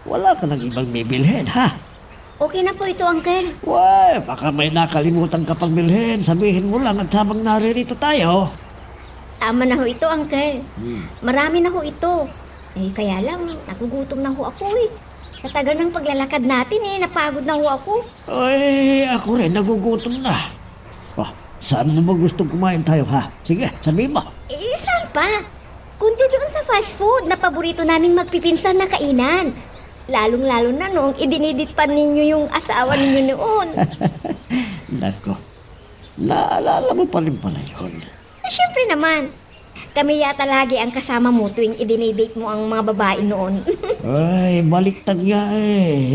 wala ka ng ibang bibilhin, ha? Okay na po ito, Uncle. Why, baka may nakalimutan ka pang bilhin. Sabihin mo lang at habang naririto tayo. Tama na ho ito, Uncle. Marami na ho ito. Kaya lang, nagugutom na ho ako Sa tagal ng paglalakad natin napagod na ho ako. Ay, ako rin, nagugutom na. Oh, saan mo ba gustong kumain tayo, ha? Sige, sabihin mo. Saan pa? Kundi doon sa fast food na paborito naming magpipinsan na kainan. Lalong-lalo na noong idinidit pa ninyo yung asawa ninyo noon. Nako, naalala mo pa rin pala yun. Siyempre naman. Kami yata lagi ang kasama mo tuwing idinidate mo ang mga babae noon. Ay, baliktad nga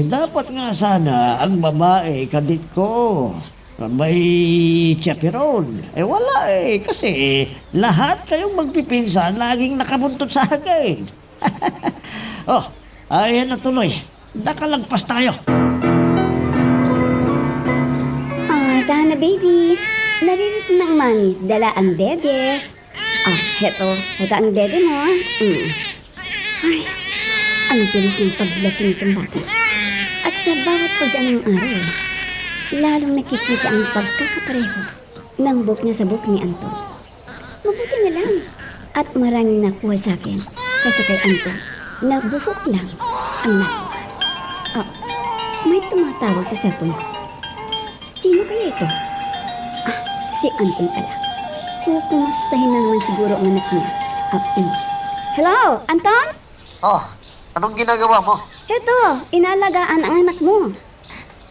Dapat nga sana ang babae, kadit ko, may chaperon. Wala kasi lahat kayong magpipinsan laging nakabuntot sa akin. Oh, ayan na tuloy. Nakalagpas tayo. Tahan na, baby. Naririto ng mami. Dala ang dede. Heto ang dede mo. Ay, ang bilis ng paglaki nitong bata. At sa bawat pagdaan ng araw, lalong nakikita ang pagkakapareho ng buhok niya sa buhok ni Anton. Mabuti na lang. At maraming nakuha sa akin. Kasi kay Anton, na buhok lang ang nakuha. May tumatawag sa cellphone ko. Sino kaya ito? Si Anton pala. Kukumustahin na naman siguro ang anak niya. Hello, Anton? Oh, anong ginagawa mo? Eto, inalagaan ang anak mo.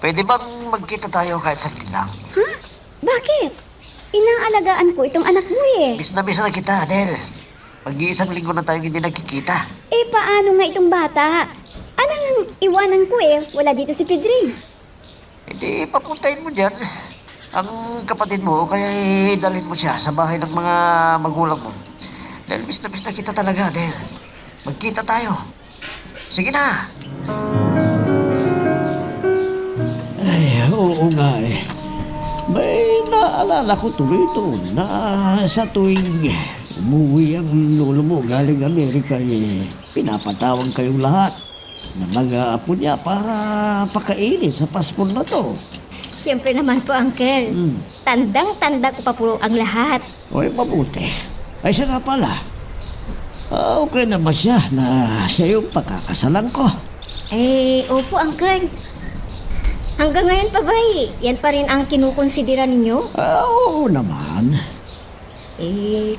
Pwede bang magkita tayo kahit saglit lang? Ha? Bakit? Inaalagaan ko itong anak mo Bis na kita, Adel. Mag-iisang linggo na tayong hindi nagkikita. Paano nga itong bata? Anong iwanan ko Wala dito si Pedring. Hindi, papuntahin mo dyan. Ang kapatid mo, kaya dalhin mo siya sa bahay ng mga magulang mo. Dahil bis na kita talaga, Adel. Magkita tayo. Sige na. Ay, oo nga May naalala ko tuloy ito na sa tuwing umuwi ang lolo mo galing Amerika pinapatawag kayong lahat na mag-aapo niya para pakainin sa paspon na to. Siyempre naman po, Uncle. Tandang-tanda ko pa po ang lahat. Oy, mabuti. Ay, siya nga pala. Okay naman siya na siya yung pakakasalan ko. Opo, Uncle. Hanggang ngayon pa ba yan pa rin ang kinukonsidera ninyo? Oo naman.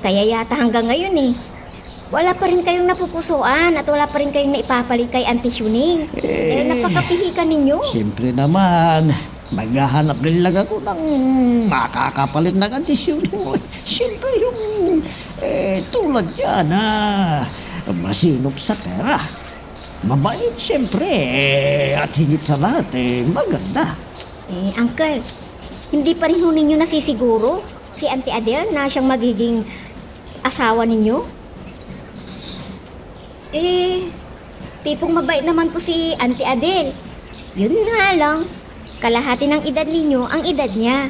Kaya yata hanggang ngayon wala pa rin kayong napupusuan at wala pa rin kayong naipapalit kay Auntie Shuning. Dahil napakapihikan ninyo. Siyempre naman. Maghahanap din lang ako ng makakapalit ng antisyunin. Siyempre yung tulad niya na masinop sa pera. Mabait siyempre at higit sa lahat maganda. Uncle, hindi pa rin ninyo nasisiguro si Auntie Adele na siyang magiging asawa ninyo? Tipong mabait naman po si Auntie Adele. Yun nga lang, kalahati ng edad ninyo ang edad niya.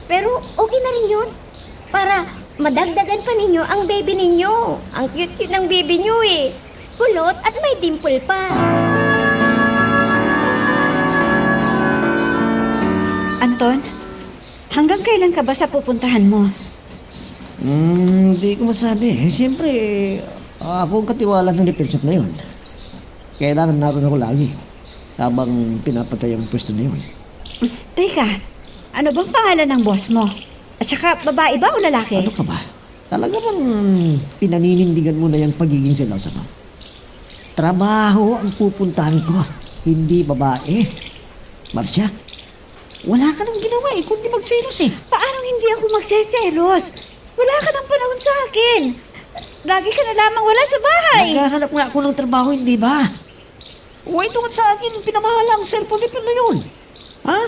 Pero okay na rin yun. Para madagdagan pa ninyo ang baby ninyo. Ang cute-cute ng baby nyo Kulot at may dimple pa. Anton, hanggang kailan ka ba sa pupuntahan mo? Hindi ko masabi. Siyempre, ako ang katiwala ng defense na yun. Kailangan naroon ako lagi habang pinapatay ang pwesto na yun. Teka, ano bang pangalan ng boss mo? At saka babae ba o lalaki? Ano ka ba? Talaga bang pinaninindigan mo na yung pagiging selosa mo? Trabaho ang pupuntahan ko, hindi babae. Marcia, wala ka nang ginawa kundi magselos Paano hindi ako magseselos? Wala ka ng panahon sa akin. Lagi ka na lamang wala sa bahay. Naghahanap nga ako ng trabaho, hindi ba? Ito nga sa akin, pinamahala ang cellphone ni na yun. Ha?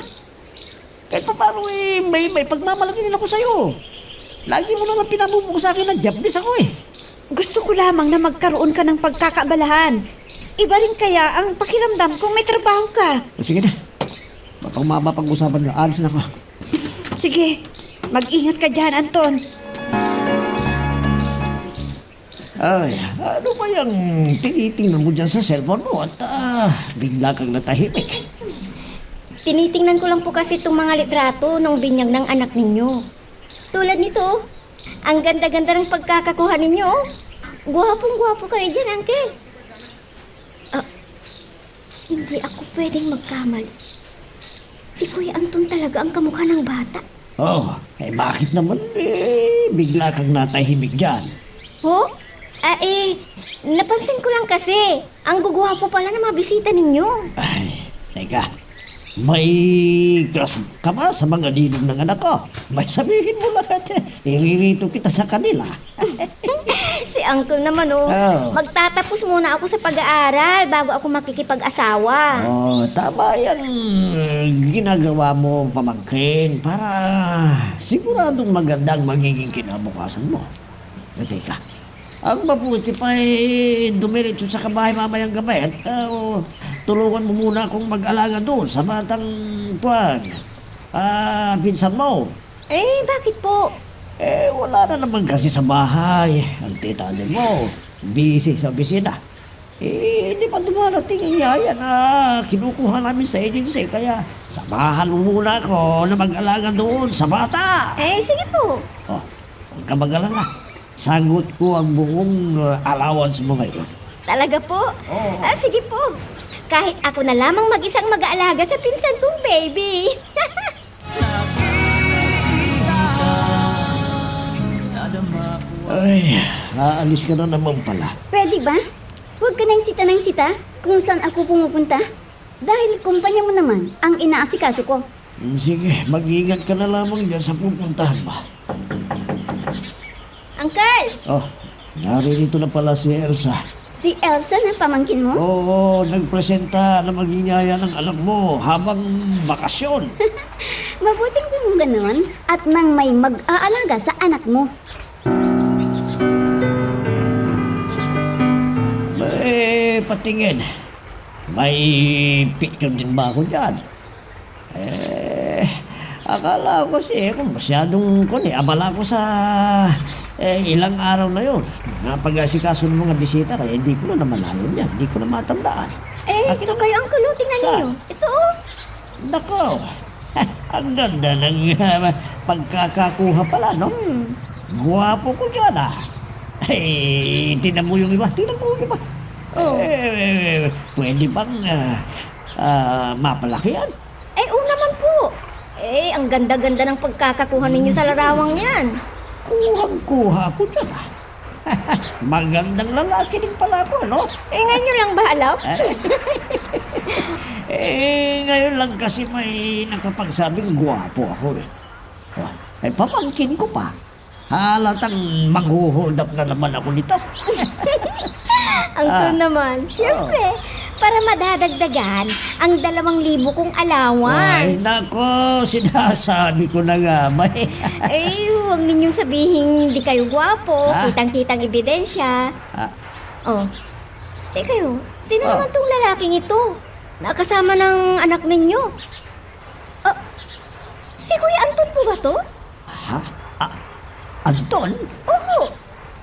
Kahit pa paano may pagmamalaki din ako sa'yo. Lagi mo naman pinabubuko sa akin na jobless ako Gusto ko lamang na magkaroon ka ng pagkakaabalahan. Iba rin kaya ang pakiramdam kung may trabaho ka. O sige na. Baka mapag-usapan na. Alis na ako. Sige, mag-ingat ka dyan, Anton. Ay, ano ba yung tinitingnan mo dyan sa cellphone mo at bigla kang natahimik? Tinitingnan ko lang po kasi itong mga litrato ng binyag ng anak ninyo. Tulad nito, ang ganda-ganda ng pagkakakuha ninyo. Guwapong-guwapo kayo dyan, Uncle. Hindi ako pwedeng magkamali. Si Kuya Anton talaga ang kamukha ng bata. Bakit naman bigla kang natahimik dyan? Ho? Napansin ko lang kasi, ang guguwapo pala ng mga bisita ninyo. Ay, teka. May crush ka ba sa mga ninong ng anak ko? May sabihin mo lahat iririto kita sa kanila. Si Uncle naman magtatapos muna ako sa pag-aaral bago ako makikipag-asawa. Tama yan. Ginagawa mo pamangkin para siguradong magandang magiging kinabukasan mo. Teka. Ang mabuti pa dumiretso sa kabahay mamayang gabi at tulungan mo muna akong mag-alaga doon sa batang pinsan mo. Bakit po? Wala na naman kasi sa bahay. Ang tita mo, busy sa opisina. Hindi pa dumarating ang yaya na kinukuha namin sa agency. Kaya samahan mo muna ako na mag-alaga doon sa bata. Sige po. Huwag ka mag-alala. Sagot ko ang buong allowance mo ngayon. Talaga po? Sige po. Kahit ako na lamang mag-isang mag-aalaga sa pinsan kong baby. Ay, aalis ka na naman pala. Pwede ba? Huwag ka nang sita ng sita kung saan ako pumupunta. Dahil kumpanya mo naman ang inaasikaso ko. Sige, mag-ingat ka na lamang dyan sa pupuntahan mo. Uncle! Naririto na pala si Elsa. Si Elsa na pamangkin mo? Oo, nagpresenta na maging yaya ng anak mo habang bakasyon. Mabuting kung gano'n at nang may mag-aalaga sa anak mo. Patingin. May picture din ba ako dyan? Akala ko kasi kung masyadong abala ko sa ilang araw na yun. Napag-asikaso ng mga bisita kaya hindi ko na namalayan yan. Hindi ko na matandaan. Ito kayo, Uncle. Tingnan Saan? ninyo. Ito, Nako, ang ganda ng pagkakakuha pala, no? Guwapo ko dyan, tinan mo yung iba. Tinan mo yung iba. Pwede bang mapalaki yan? naman po. Ang ganda-ganda ng pagkakakuha ninyo sa larawang yan. Kuhang-kuha ko dyan, Magandang lalaki din pala ako, no? Ngayon nyo lang ba alam? Ngayon lang kasi may nakapagsabing guwapo ako, pamangkin ko pa. Halatang mag-hold up na naman ako nito. Uncle naman, syempre, para madadagdagan ang 2,000 kong Ay, allowance. nako, sinasabi ko na nga, Huwag ninyong sabihin di kayo gwapo, kitang-kitang ebidensya. Kayo, sino naman tong lalaking ito? Nakasama ng anak ninyo? Si Kuya Anton po ba to? Anton? Oo,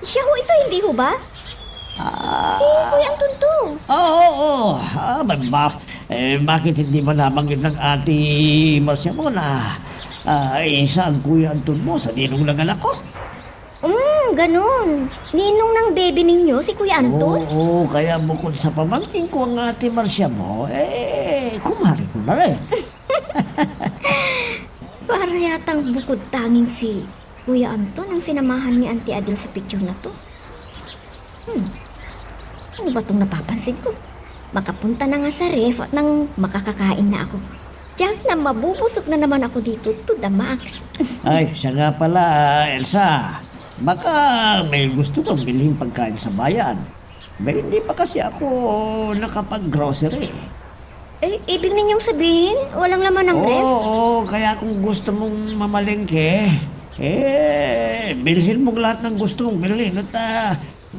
siya ho ito, hindi ho ba? Si Kuya Anton to. Oo. Bakit hindi mo nabanggit ng ate Marcia mo na isa ang Kuya Anton mo sa ninong ng anak ko? Ganun. Ninong ng baby ninyo, si Kuya Anton? Oo, kaya bukod sa pamangkin ko ang ate Marcia mo, kumari ko na rin. Para yatang bukod tanging si Kuya Anton ang sinamahan ni Auntie Adele sa picture na to. Ano ba itong napapansin ko? Makapunta na nga sa ref at nang makakakain na ako. Tiyak na mabubusog na naman ako dito to the max. Ay, siya nga pala, Elsa. Baka may gusto kang bilhin pagkain sa bayan. May hindi pa kasi ako nakapag-grocery. Eh, ibig ninyong sabihin, walang laman ng ref? Oo, kaya kung gusto mong mamalengke, bilhin mo lahat ng gusto mong bilhin at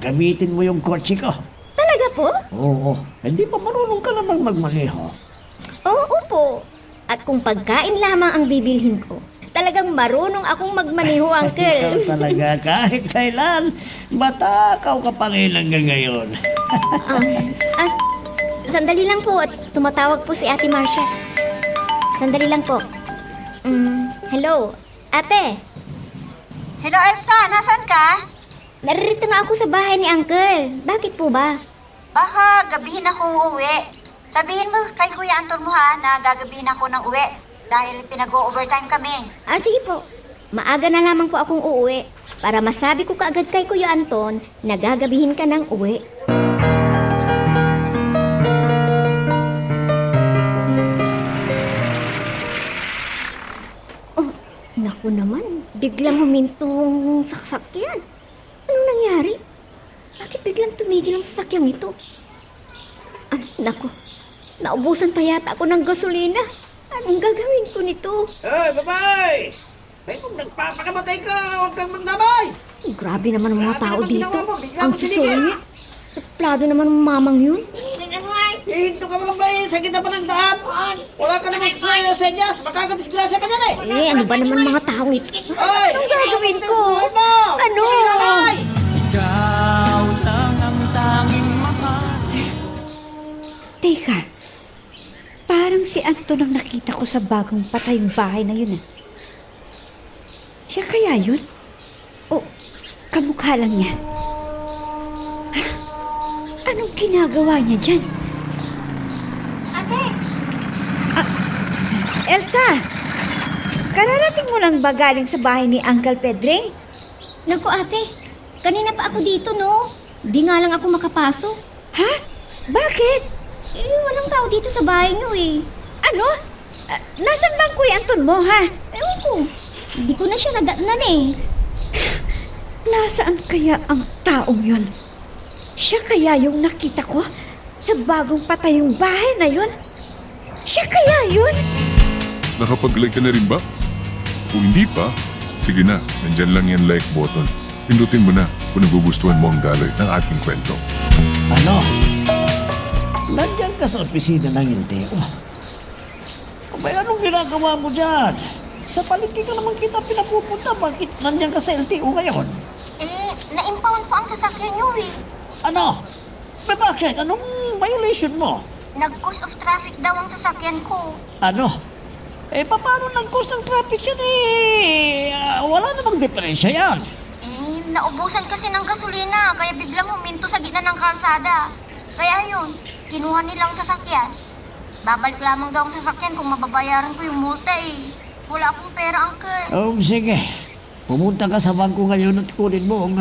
gamitin mo yung kotse ko. Talaga po? Oo, hindi pa marunong ka namang magmaneho. Oo po. At kung pagkain lamang ang bibilhin ko, talagang marunong akong magmaniho, Ikaw Uncle. talaga, kahit kailan, matakaw ka pa rin hanggang ngayon. Sandali lang po at tumatawag po si Ate Marcia. Sandali lang po. Hello, Ate. Hello, Elsa! Nasaan ka? Naririto na ako sa bahay ni Uncle. Bakit po ba? Baka gabihin akong uuwi. Sabihin mo kay Kuya Anton mo ha na gagabihin ako ng uwi dahil pinag-o-overtime kami. Sige po. Maaga na lamang po akong uuwi para masabi ko kaagad kay Kuya Anton na gagabihin ka ng uwi. Oh, naku naman. Biglang humintong saksakyan. Anong nangyari? Bakit biglang tumigil ang sasakyang ito? Naku. Naubusan pa yata ako ng gasolina. Anong gagawin ko nito? Hey, babay! May kung nagpapakamatay ka, huwag kang magdamay! Grabe naman ang mga tao dito. Ang susungit. Suplado naman ang mamang yun. Hihinto ka mga bay, sa gitna pa ng daan. Wala ka naman sa senyas, makakadisgrasya ka dyan eh! Ano ba naman mga taong ito? Ay! Anong gagawin ko? Ano? Ikaw lang ang tanging Teka, parang si Anton ang nakita ko sa bagong patayong bahay na yun. Siya kaya yun? O, kamukha lang niya. Ha? Anong ginagawa niya dyan? Ate! Elsa! Kararating mo lang ba galing sa bahay ni Uncle Pedring? Naku ate, kanina pa ako dito no. Di nga lang ako makapasok. Ha? Bakit? Walang tao dito sa bahay niyo eh. Ano? Nasaan bang Kuya Anton mo, ha? Ewan ko, hindi ko na siya nadatnan eh. Nasaan kaya ang taong yun? Siya kaya yung nakita ko sa bagong patayong bahay na yun? Siya kaya yun? Nakapag-like ka na rin ba? Kung hindi pa, sige na, nandyan lang yan like button. Pindutin mo na kung nagugustuhan mo ang daloy ng ating kwento. Ano? Nandiyan ka sa opisina ng LTO. Abay, anong ginagawa mo dyan? Sa palengke ka naman kita pinapupunta. Bakit nandiyan ka sa LTO ngayon? Na-impound po ang sasakyan niyo eh. Ano? Bakit? Anong violation mo? Nag-cause of traffic daw ang sasakyan ko. Ano? Paano nag-cause ng traffic yan wala namang diferensya yan. Naubusan kasi ng gasolina kaya biglang huminto sa gitna ng kalsada. Kaya yun, kinuha nilang sasakyan. Babalik lamang daw ang sasakyan kung mababayaran ko yung multa eh. Wala akong pera, Uncle. Sige. Pumunta ka sa bangko ngayon at kunin mo ang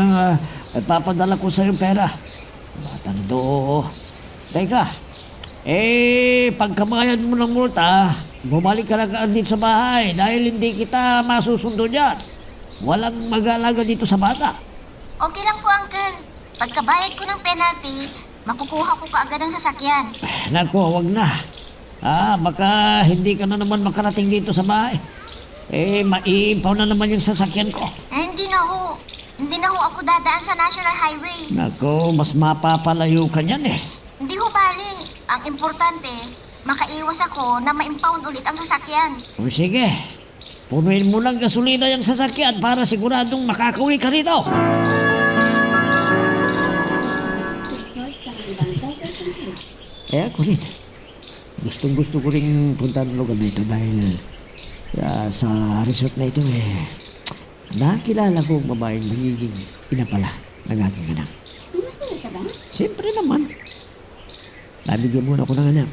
papadala ko sa yung pera. Matando. Teka. Pagkabayan mo ng multa, bumalik ka na dito sa bahay dahil hindi kita masusundo dyan. Walang mag-aalaga dito sa bata. Okay lang po, Uncle. Pagkabayad ko ng penalty, makukuha ko kaagad ang sasakyan. Nako, wag na. Baka hindi ka na naman makarating dito sa bahay. Maiimpaw na naman yung sasakyan ko. Hindi na ho. Hindi na ho ako dadaan sa National Highway. Nako, mas mapapalayo ka niyan eh. Hindi ho bali. Ang importante, makaiwas ako na ma-impound ulit ang sasakyan. O sige, punuin mo lang gasolina yung sasakyan para siguradong makakauwi ka rito. Ako rin. Gustong-gusto ko rin punta ng lugar na ito dahil sa resort na ito nakilala ko ang babaeng magiging ina pala ng aking anak. Siyempre naman. Nabigyan muna ako ng anak.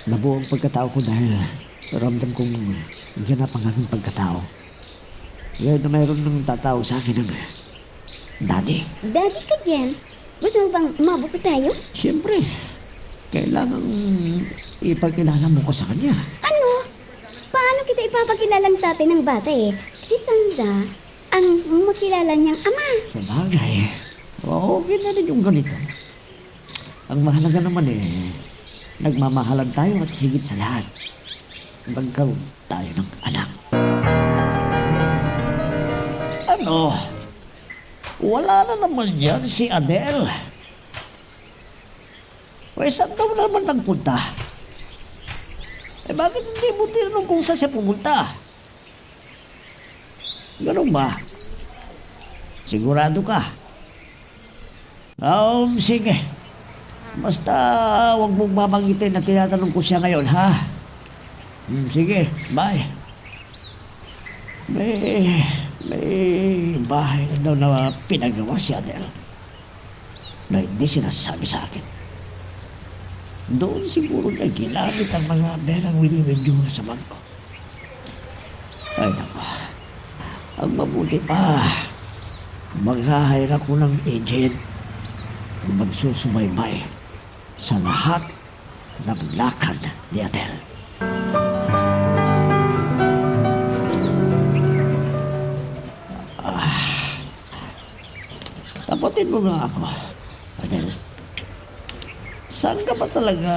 Nabuo ang pagkatao ko dahil ramdam kong ganap ang aking pagkatao. Ngayon na mayroon ng tatawag sa akin ng daddy. Daddy ka dyan. Gusto mo bang mabuko tayo? Siyempre, kailangan ipagkilala mo ko sa kanya. Ano? Paano kita ipapakilalang tatay ng bata eh? Si Tanda ang makilala niyang ama. Sa bagay, okay na rin yung ganito. Ang mahalaga naman nagmamahalan tayo at higit sa lahat, magkaroon tayo ng anak. Ano? Wala na naman yan si Adele. Pwede saan daw naman nagpunta? Bakit hindi mo tinanong kung saan siya pumunta? Ganun ba? Sigurado ka? Sige. Basta huwag mong babanggitin na tinatanong ko siya ngayon, ha? Sige, bye. May bahay na daw na pinagawa si Adele na hindi sinasabi sa akin. Doon siguro niya ginamit ang mga berang winiwindyo sa bangko. Ay naku, ang mabuti pa, mag-hire ako ng agent na magsusubaybay sa lahat ng lakad ni Adele. Tapatin mo nga ako, Adele. Saan ka ba talaga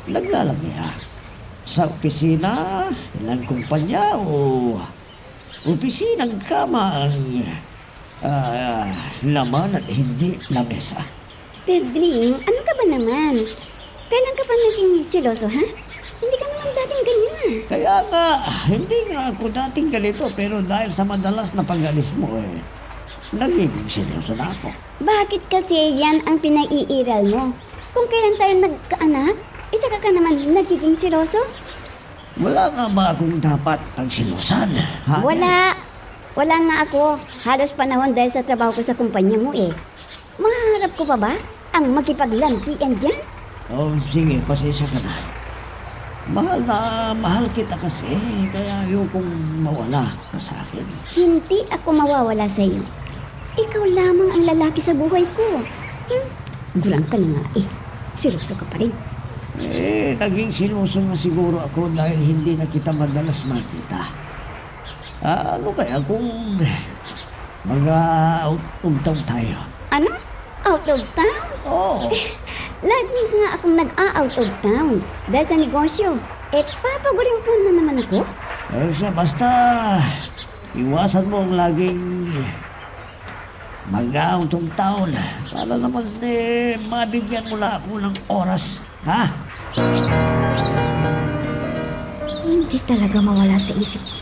naglalagay, ha? Sa opisina, ilang kumpanya, o opisinang kama ang laman at hindi lamesa? Pedring, ano ka ba naman? Kailan ka pa naging siloso, ha? Hindi ka naman dating ganyan. Kaya nga, hindi nga ako dating ganito, pero dahil sa madalas na pag-alis mo, nagiging seryoso na ako. Bakit kasi yan ang pinaiiral mo? Kung kailan tayo nagkaanak, isa ka naman nagiging siloso? Wala nga ba akong dapat pagsilosan? Ha? Wala. Wala nga ako. Halos panahon dahil sa trabaho ko sa kumpanya mo eh. Maharap ko pa ba ang makipaglantian dyan? Sige, pasensya ka na. Mahal kita kasi, kaya ayokong mawala ka sa akin. Hindi ako mawawala sa iyo. Ikaw lamang ang lalaki sa buhay ko. Gulang ka na nga eh. Siloso ka pa rin. Naging siloso na siguro ako dahil hindi na kita madalas makita. Ano kaya kung mag-out of town tayo? Ano? Out of town? Oo. Lagi nga akong nag-a-out of town dahil sa negosyo. Papaguling po na naman ako. Siya, basta iwasan mo ang laging mag-out of town para naman mabigyan mo lang ako ng oras, ha? Hindi talaga mawala sa isip ko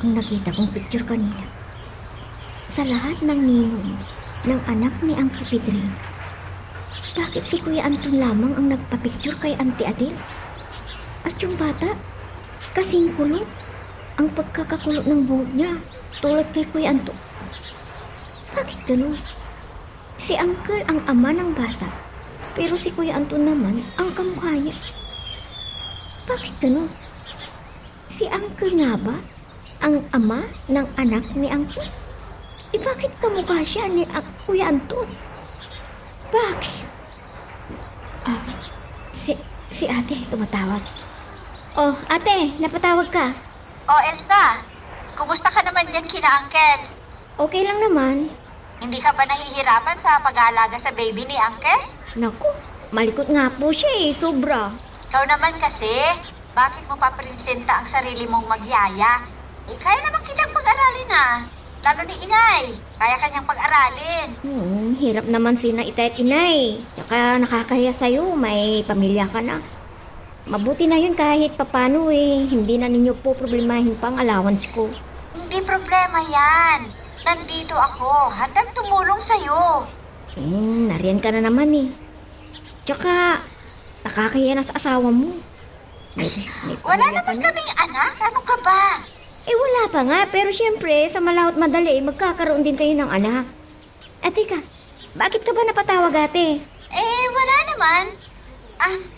ang nakita kong picture kanina. Sa lahat ng ninong ng anak ni Uncle Pedring, bakit si Kuya Anton lamang ang nagpa-picture kay Auntie Adele? At yung bata, kasing kulot. Ang pagkakakulot ng buhok niya, tulad kay Kuya Anton. Bakit ganun? Si Uncle ang ama ng bata, pero si Kuya Anton naman ang kamukha niya. Bakit ganun? Si Uncle nga ba ang ama ng anak ni Uncle? Bakit kamukha siya ni Kuya Anton? Bakit? Si ate tumatawag. Oh, ate, napatawag ka. Elsa, kumusta ka naman dyan kina Uncle? Okay lang naman. Hindi ka ba nahihirapan sa pag-aalaga sa baby ni Uncle? Naku, malikot nga po siya sobra. Ikaw naman kasi, bakit mo papresenta ang sarili mong magyaya? Kaya naman kitang pag-aralin Lalo ni Inay, kaya kanyang pag-aralin. Hirap naman sina itay at inay. Tsaka nakakahiya sa'yo, may pamilya ka na. Mabuti na yun kahit papano hindi na ninyo po problemahin pang allowance ko. Hindi problema yan. Nandito ako, handang tumulong sa'yo. Nariyan ka na naman Tsaka, nakakahiya na sa asawa mo. May Wala pamilya ka naman na. kaming anak, ano ka ba? Wala pa nga, pero syempre, sa malawat madali, magkakaroon din kayo ng anak. At teka, bakit ka ba napatawag ate? Wala naman.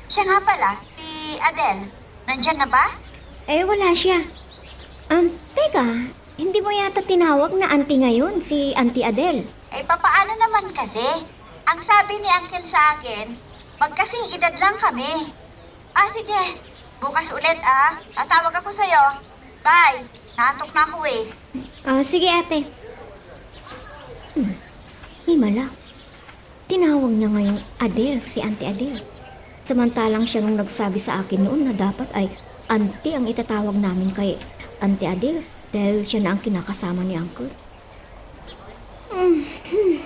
Siya nga pala, si Adele. Nandyan na ba? Wala siya. Teka, hindi mo yata tinawag na auntie ngayon, si Auntie Adele. Eh, papaano naman kasi? Ang sabi ni Uncle sa akin, magkasing edad lang kami. Sige. Bukas ulit, Tatawag ako sa'yo. Bye. Natok na ako eh. Sige ate. Himala. Tinawag niya ngayong Adele, si Auntie Adele. Samantalang siya nung nagsabi sa akin noon na dapat ay auntie ang itatawag namin kay Auntie Adele dahil siya na ang kinakasama ni Uncle.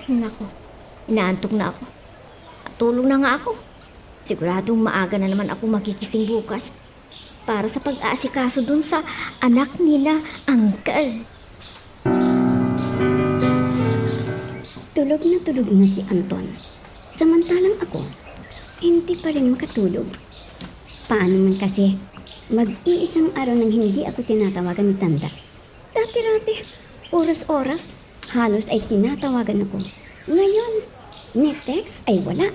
Nako, inaantok na ako. At tulog na nga ako. Siguradong maaga na naman ako magkikising bukas para sa pag-aasikaso dun sa anak nila, Uncle. Tulog na si Anton. Samantalang ako, hindi pa rin makatulog. Paano man kasi, mag-iisang araw nang hindi ako tinatawagan ni Tanda. Dati-rati, oras-oras, halos ay tinatawagan ako. Ngayon, ni text ay wala.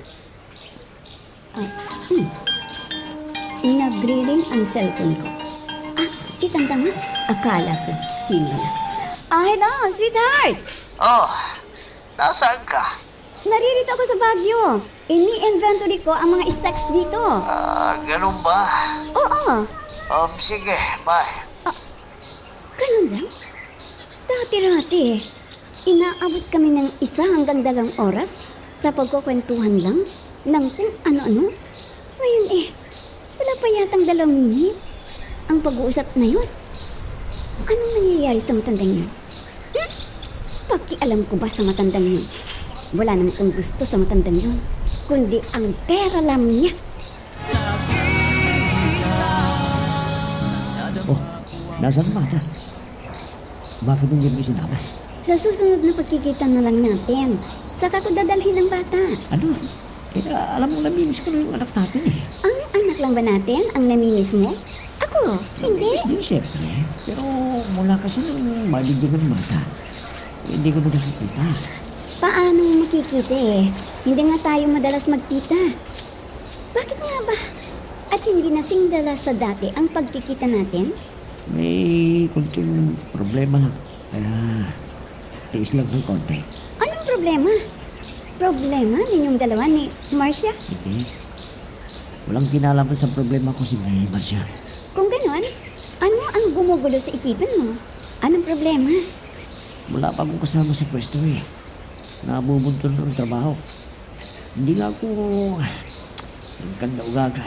Nagre-ring ang cellphone ko. Si Tanda nga. Akala ko, sino na. Hello, sweetheart! Oh, nasaan ka? Naririto ako sa Baguio. Ini-inventory ko ang mga stocks dito. Ganun ba? Oo, Sige, bye. ganun lang. Dati-rati, inaabot kami ng 1 hanggang 2 oras sa pagkukwentuhan lang ng kung ano-ano. Ngayon wala pa yatang 2 minit ang pag-uusap na yun. Anong nangyayari sa matandang yun? Pakialam ko ba sa matandang yun? Wala naman kong gusto sa matandang yun, kundi ang pera lam niya. Oh, nasaan mata? Bakit hindi mo sinabi? Sa susunod na pagkikita na lang natin, saka ko dadalhin ang bata. Ano? Alam mo, namimiss ko na yung anak natin eh. Ang anak lang ba natin ang namimiss mo? Ako, hindi. Hindi, siyempre. Pero mula kasi nung maligyan ng bata, hindi ko nakikita. Paano makikita eh? Hindi nga tayo madalas magkita. Bakit nga ba? At hindi nasing dala sa dati ang pagkikita natin? May kunting problema lang. Kaya tiis lang ng konti. Anong problema? Problema ninyong dalawa ni Marcia? Hindi. Walang kinalaman sa problema ko si Marcia. Kung ganon, ano ang gumugulo sa isipan mo? Anong problema? Wala pa akong kasama sa pwesto eh. Nabubuntun ng trabaho. Hindi nga ako ganda ugaga.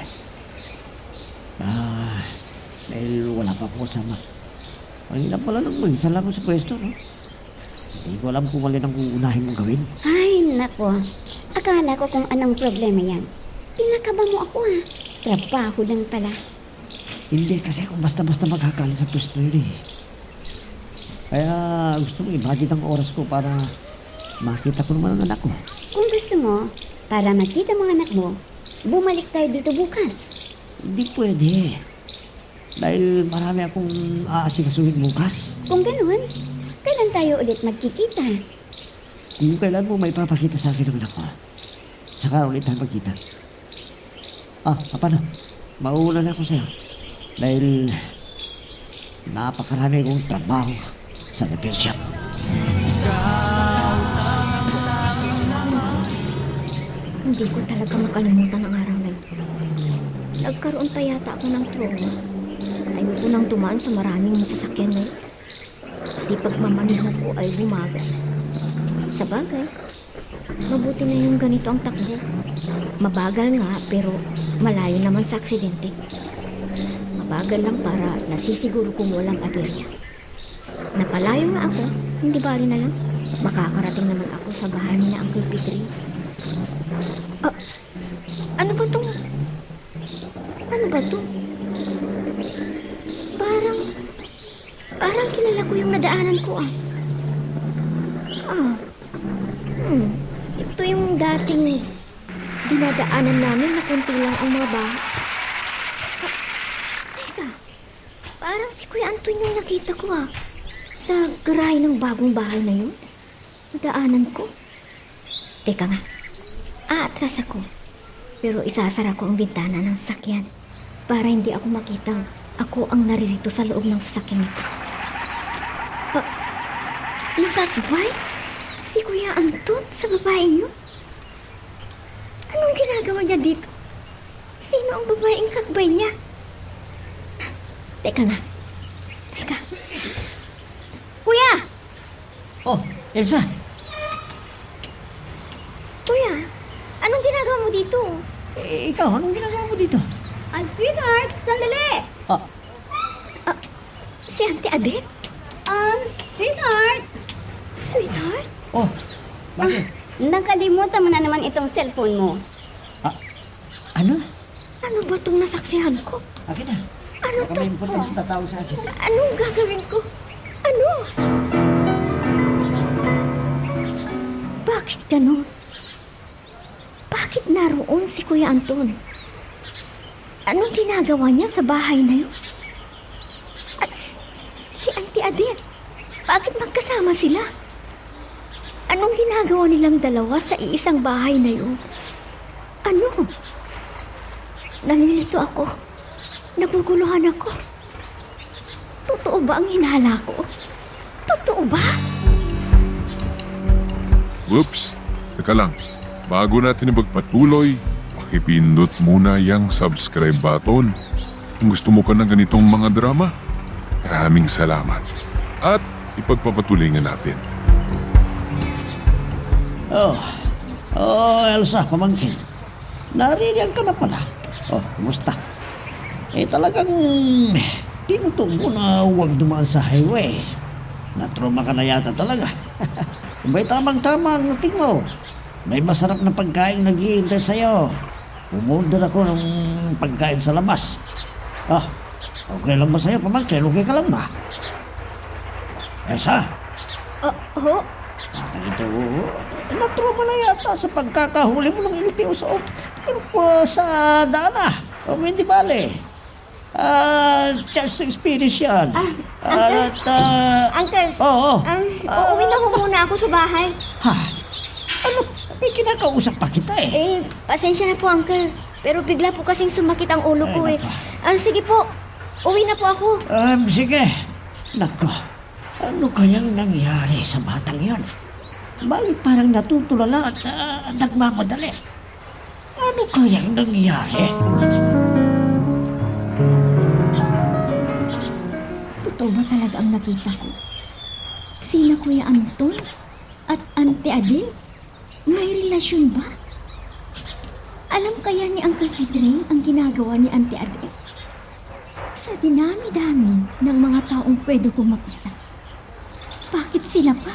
Dahil wala pa ako kasama. Ang hirap pala nang mag-isa lang ako sa pwesto, no? Hindi ko alam kung alin ang uunahin mong gawin. Ay, nako. Akala ko kung anong problema yan. Pinakaba mo ako Trabaho lang pala. Hindi kasi ako basta-basta magkakali sa pwesto yun eh. Kaya gusto mo i-budget ang oras ko para makita ko naman ang anak ko. Kung gusto mo, para makita mo ang anak mo, bumalik tayo dito bukas. Hindi pwede. Dahil marami akong aasikasuhin bukas. Kung ganun, kailan tayo ulit magkikita? Kung kailan mo may papakita sa akin ang anak ko, saka ulit tayo magkita. Paano? Mauulan ako sa'yo. Dahil napakarami kong trabaho sa repair shop. Hindi ko talaga makalimutan ang araw na ito. Nagkaroon pa yata ako ng trauma. Ayoko nang dumaan sa maraming sasakyan na ito. Di pagmamaniho ko ay bumagal. Sa bagay, mabuti na yung ganito ang takbo. Mabagal nga pero malayo naman sa aksidente. Mabagal lang para nasisiguro kong walang aberya. Napalayo nga ako, hindi bali na lang. Makakarating naman ako sa bahay ni na Uncle Petrie. Ano ba to? Ano ba to? Parang kilala ko yung nadaanan ko Ito yung dating dinadaanan namin na kunti lang ang mga bahay. Teka, parang si Kuya Anton yung nakita ko sa garahe ng bagong bahay na yun. Nadaanan ko. Teka nga, aatras ako. Pero isasara ko ang bintana ng sasakyan para hindi ako makitang ako ang naririto sa loob ng sasakyan nito. Nakakubay? Si Kuya Anton sa babaeng yun? Anong ginagawa niya dito? Sino ang babaeng kakbay niya? Teka nga. Teka. Kuya! Oh, Elsa, Kuya, anong ginagawa mo dito? ikaw, anong ginagawa mo dito? Sweetheart, sandali! Ah, Si Auntie Adet? Sweetheart! Sweetheart? oh, bakit? Nakalimutan mo na naman itong cellphone mo. Ano? Ano ba itong nasaksihan ko? Akin na. Ano Baka to? may importante tatawag sa akin. Anong gagawin ko? Ano? Bakit ganun? Bakit naroon si Kuya Anton? Anong ginagawa niya sa bahay na yun? At si Auntie Adet, bakit magkasama sila? Anong ginagawa nilang dalawa sa iisang bahay na yun? Ano? Nalilito ako. Naguguluhan ako. Totoo ba ang hinala ko? Totoo ba? Whoops! Teka lang. Bago natin ipagpatuloy, pakipindot muna yung subscribe button. Kung gusto mo ka ng ganitong mga drama, maraming salamat. At ipagpapatuloy nga natin. Oh, Elsa, pamangkin. Naririyan ka na pala. Oh, kumusta? Talagang tinutubo na huwag dumaan sa highway. Natroma ka na yata talaga. May tamang-tama ang nating mo. May masarap na pagkain naghihintay sa'yo. Umorder ako ng pagkain sa labas. Okay lang ba sa'yo, pamangkin? Okay ka lang ba? Elsa? Ho? Batang ito, natroma na yata sa pagkakahuli mo ng LTO sa dana. Hindi bale. Just experience yan. Uncle, Oo. uuwi na ko muna ako sa bahay. Ha? Ano? May kinakausap pa kita eh. Pasensya na po, Uncle. Pero bigla po kasing sumakit ang ulo ko eh. Sige po, uwi na po ako. Sige. Nako, ano kayang nangyari sa batang yan? Bakit parang natutulala at nagmamadali? Ano kayang nangyari? Totoo ba talaga ang nakita ko? Sina Kuya Anton at Auntie Adele? May relasyon ba? Alam kaya ni Uncle Pedring ang ginagawa ni Auntie Adele? Sa dinami-dami ng mga taong pwede kong makita. Bakit sila pa?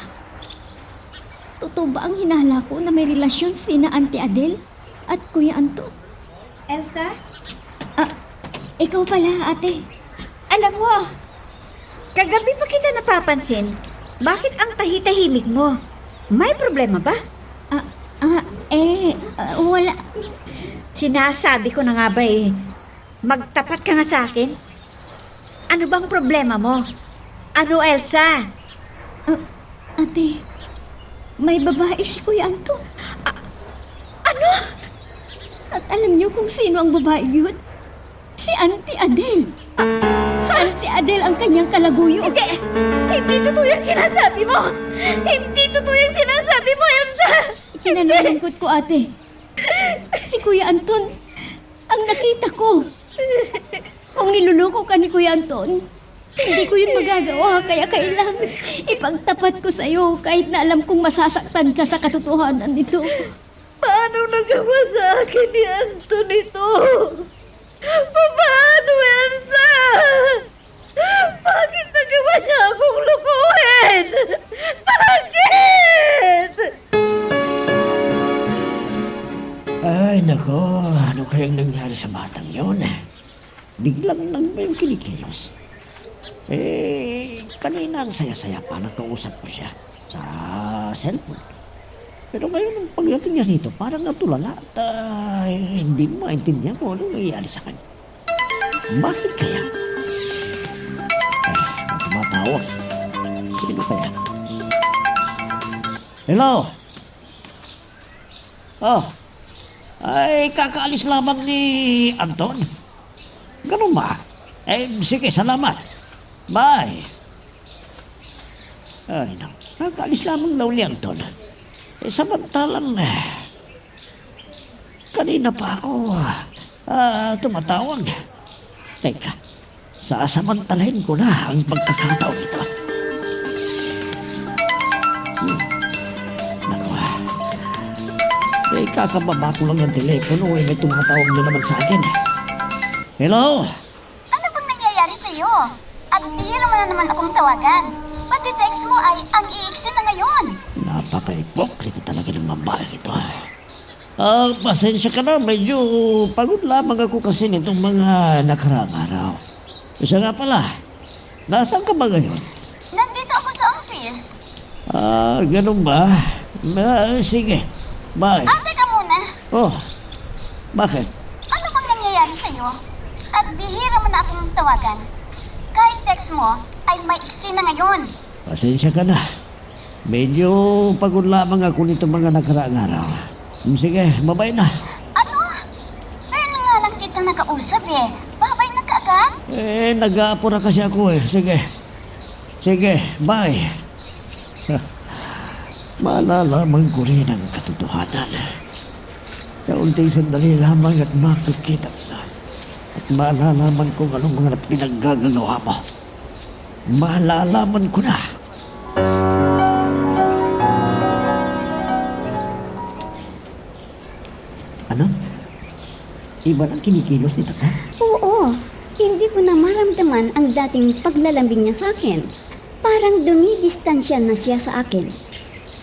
Totoo ba ang hinala ko na may relasyon sina Auntie Adele at Kuya Anton? Elsa? Ikaw pala, ate. Alam mo, kagabi pa kita napapansin. Bakit ang tahitahimik mo? May problema ba? Wala. Sinasabi ko na nga ba magtapat ka nga sa akin? Ano bang problema mo? Ano, Elsa? Ate, may babae si Kuya Anton. Ano? At alam niyo kung sino ang babae yun? Si Auntie Adele. Si Auntie Adele ang kanyang kalaguyo. Hindi totoo yung sinasabi mo! Hindi totoo yung sinasabi mo, Elsa! Kinanalangkot ko, ate. Si Kuya Anton ang nakita ko. Kung niluloko ka ni Kuya Anton, hindi ko yun magagawa, kaya kailangan ipagtapat ko sa'yo kahit na alam kong masasaktan ka sa katotohanan nito. Paano nagawa sa akin ni Anton ito? Paano, Elsa? Bakit nagawa niya akong lukuhin? Bakit? Ay, nako. Ano kayang nangyari sa batang yun? Biglang nang may kinikilos. Kanina ang saya-saya pa nakausap ko siya sa cellphone. Pero ngayon, ang pagdating niya rito, parang natulala at hindi mo maintindihan kung ano nangyayari sa kanya. Bakit kaya? May tumatawag. Sino kaya? Hello? Kakaalis lamang ni Anton. Ganun ba? Sige, salamat. Bye. Ay, naku. Nakaalis lamang daw ni Anton. Samantalang, kanina pa ako tumatawag. Teka, sasamantalahin ko na ang pagkakataon ito. Naku, kakababa ko lang ng telepono may tumatawag na naman sa akin. Hello? Ano bang nangyayari sa'yo? At bihira mo na naman akong tawagan. Pati text mo ay ang iiksi na ngayon. Napaka-ipokrito talaga ng babae ito. Pasensya ka na, medyo pagod lamang ako kasi nitong mga nakaraang araw. Isa nga pala, nasaan ka ba ngayon? Nandito ako sa office. Ganun ba? Sige, bye. Teka muna. Oh, bakit? Ano bang nangyayari sa'yo? At bihira mo na akong tawagan. Kahit text mo ay may iksi na ngayon. Pasensya ka na. Medyo pagod lamang ako nitong mga nakaraang araw. Sige, babay na. Ano? Kaya nga lang kita nakausap eh. Babay na kaagad? Nag-aapo na kasi ako eh. Sige, bye. Malalaman ko rin ang katotohanan. Kaunting sandali lamang at makikita na. At malalaman kung anong mga pinaggagawa mo. Malalaman ko na. Ano? Iba ang kinikilos ni Tata? Oo, hindi ko na maramdaman ang dating paglalambing niya sa akin. Parang dumidistansya na siya sa akin.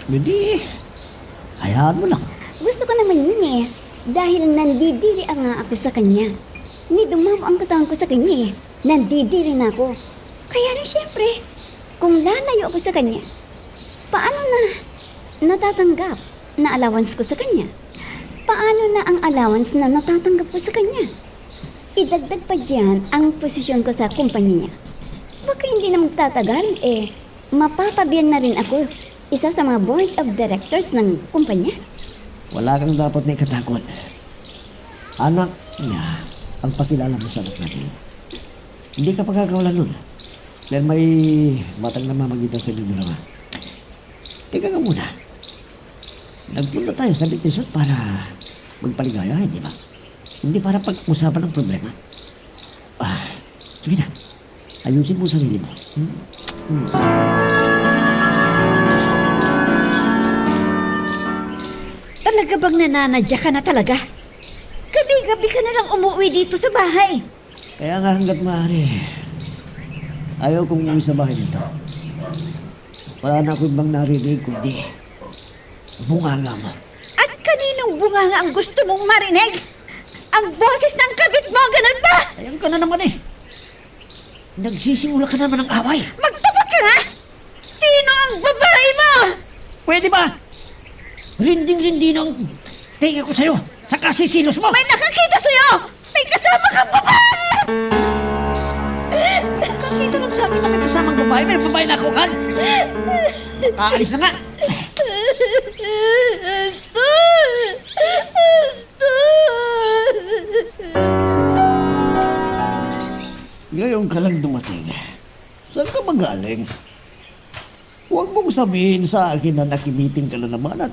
Hindi. Hayaan mo lang. Gusto ko naman yun eh, dahil nandidiri nga ako sa kanya. Dumamo ang katawan ko sa kanya eh, nandidiri na ako. Kaya rin siyempre, kung lalayo ako sa kanya, paano na natatanggap na allowance ko sa kanya? Paano na ang allowance na natatanggap ko sa kanya? Idagdag pa dyan ang posisyon ko sa kumpanya niya. Baka hindi na magtatagal mapapabiyan na rin ako isa sa mga board of directors ng kumpanya. Wala kang dapat na ikatakot. Anak niya ang pakilala mo sa anak natin. Hindi ka pagkakawalan nun. Dahil may batang namamagitan sa inyo dalawa. Teka nga muna. Nagpunta tayo sa business para magpaligaya, hindi ba? Hindi para pag-usapan ng problema. Sige na. Ayusin mo sarili mo. Talaga bang nananadya ka na talaga? Gabi-gabi ka na lang umuwi dito sa bahay. Kaya nga hanggat maaari, ayaw kong umuwi sa bahay nito. Wala na ako ibang narinig kundi bunganga mo. At kaninong bunganga ang gusto mong marinig? Ang boses ng kabit mo, ganun ba? Ayan ka na naman eh. Nagsisimula ka naman ng away. Magtapat ka nga! Sino ang babae mo? Pwede ba? Rinding-rindi ng tinga ko sa'yo. Saka sisilos mo. May nakakita sa'yo! May kasama kang babae! Nakakita lang sa amin na may kasamang babae. May babae na ako kan. Aalis na nga. Ngayon ka lang dumating. Saan ka magaling? Huwag mong sabihin sa akin na nakimiting ka na naman at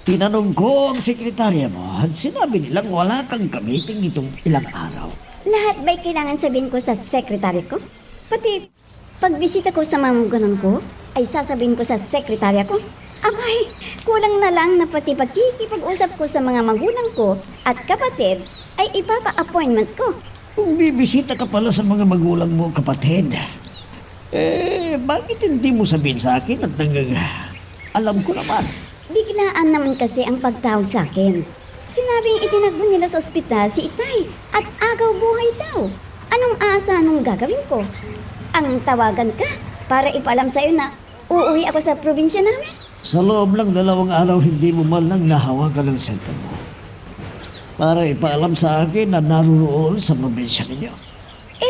tinanong ko ang sekretarya mo at sinabi nilang wala kang kamiting itong ilang araw. Lahat ba'y kailangan sabihin ko sa sekretary ko? Pati pagbisita ko sa mamugunan ko, ay sasabihin ko sa sekretarya ko? Abay, kulang na lang na pati pagkikipag-usap ko sa mga magulang ko at kapatid ay ipapa-appointment ko. Kung bibisita ka pala sa mga magulang mo, kapatid, bakit hindi mo sabihin sa akin at alam ko naman. Biglaan naman kasi ang pagtawag sa akin. Sinabing itinagbo nila sa ospital si Itay at agaw buhay daw. Anong asa nung gagawin ko? Ang tawagan ka para ipaalam sa'yo na uuwi ako sa probinsya namin? Sa loob lang 2 araw, hindi mo man lang nahawakan ng cellphone mo para ipaalam sa akin na naroon sa probinsya ninyo.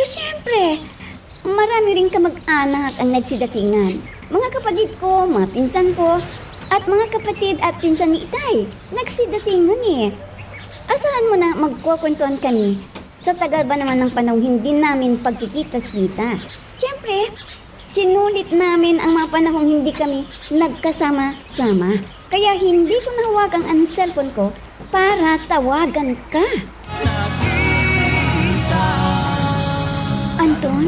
Siyempre, marami rin kamag-anak ang nagsidatingan. Mga kapatid ko, mga pinsan ko, at mga kapatid at pinsan ni Itay, nagsidatingan eh. Asahan mo na magkukwentuhan kami. Sa tagal ba naman ng panahon hindi namin pagkikita-kita? Siyempre, Sinulit namin ang mga panahong hindi kami nagkasama-sama. Kaya hindi ko nahawakan ang cellphone ko para tawagan ka. Anton?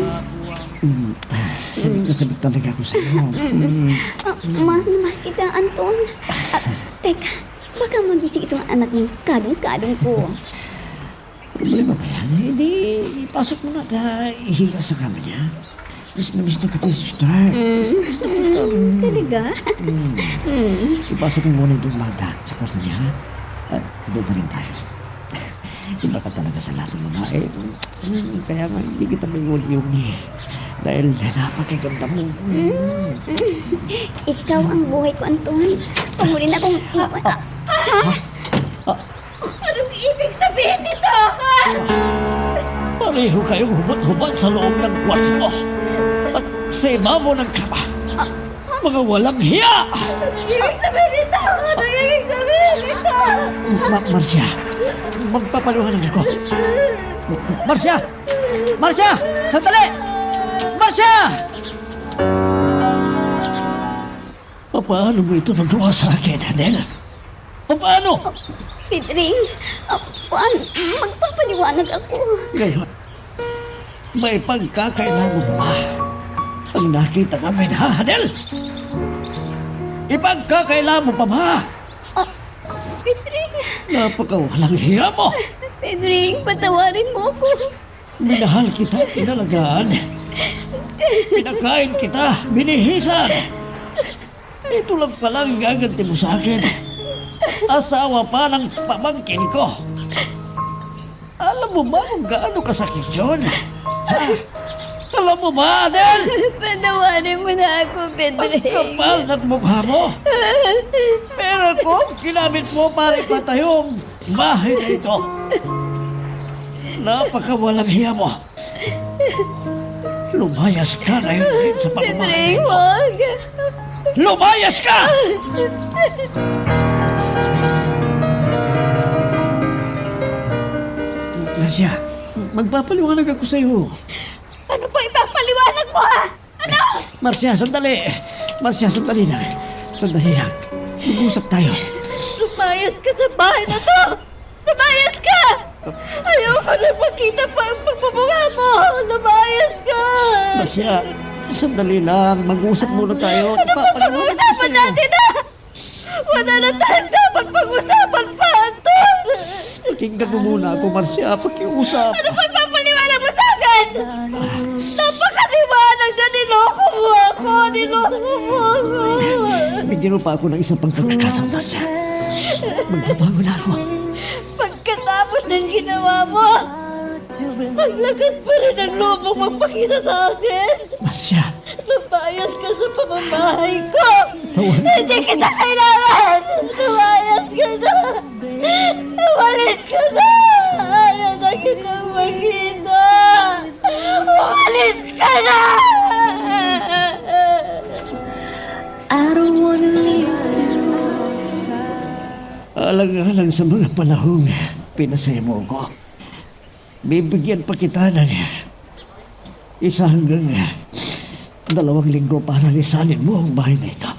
Sabik na sabik talaga ako sa iyo. Mahal na mahal kita, Anton. Teka, baka magising itong anak ng kadong-kadong ko. Problema ba yan? Hindi, ipasok mo na at ihiga sa kama niya. Miss na kita, sister. Miss na kita. Talaga? Ipasok mo muna itong bata sa kwarto niya. At doon na rin tayo. Iba ka talaga sa lahat ng babae. Kaya nga, hindi kita may yung dahil napakaganda mo. Ikaw ang buhay ko, Anton. Huwag mo rin akong iwan. Anong ibig sabihin nito? Pareho kayong hubot-hubad sa loob ng kwarto. At sa ibabaw ng kama. Mga walang hiya! Anong ibig sabihin nito? Anong ibig sabihin nito? Marcia, magpapaluhan ako. Marcia! Marcia! Sandali! Marcia! Paano mo ito nagawa sa akin, Adel? Paano? Pedring, magpapaliwanag ako. Ngayon, may pagkakailangan ba ang nakita namin, ha, Adel? Ipagkakailangan mo pa ba? Pedring, Napakawalang hiya mo. Pedring, patawarin mo ako. Minahal kita, inalagaan. Pinakain kita, binihisan. Ito lang palang gaganti mo sa akin. Asawa pa ng pamangkin ko. Alam mo ba kung gaano kasakit yun? Ha? Alam mo ba, Adel? Patawarin mo na ako, Ang Pedring. kapal ng mukha mo. Pero kung ginamit mo para ipatayong bahay na ito, napakawalang hiya mo. Lumayas ka ngayon din sa pamamahay Pedring, mo. wag. Lumayas ka! Marcia, magpapaliwanag ako sa iyo. Ano pa ipapaliwanag mo, ha? Ano? Marcia, sandali. Marcia, sandali lang. Sandali lang. Mag-usap tayo. Lumayas ka sa bahay na to! Lumayas ka! Ayoko na makita pa ang pagmumukha mo! Lumayas ka! Marcia, sandali lang. Mag-usap muna tayo. Ano pa pag-uusapan natin, ha? Wala na tayong dapat pag-usapan pa, Anton! Pakinggan mo muna ako, Marcia. Pakiusap. Ano pa ipapaliwanag mo sa akin? Napakaliwanag na niloko mo ako! Niloko mo ako! Bigyan mo pa ako ng isang pagkakasang, Marcia. Magbabago na ako. Pagkatapos ng ginawa mo, ang lakas pa rin ang loob mong magpakita sa akin. Marcia, Lumayas ka sa pamamahay ko! Tawan. Hindi kita kailangan! Lumayas ka na! Umalis ka na! Ayaw na kitang makita! Umalis ka na! alang-alang sa mga panahong pinasaya mo ko, bibigyan pa kita ng isa hanggang 2 linggo para lisanin mo ang bahay na ito.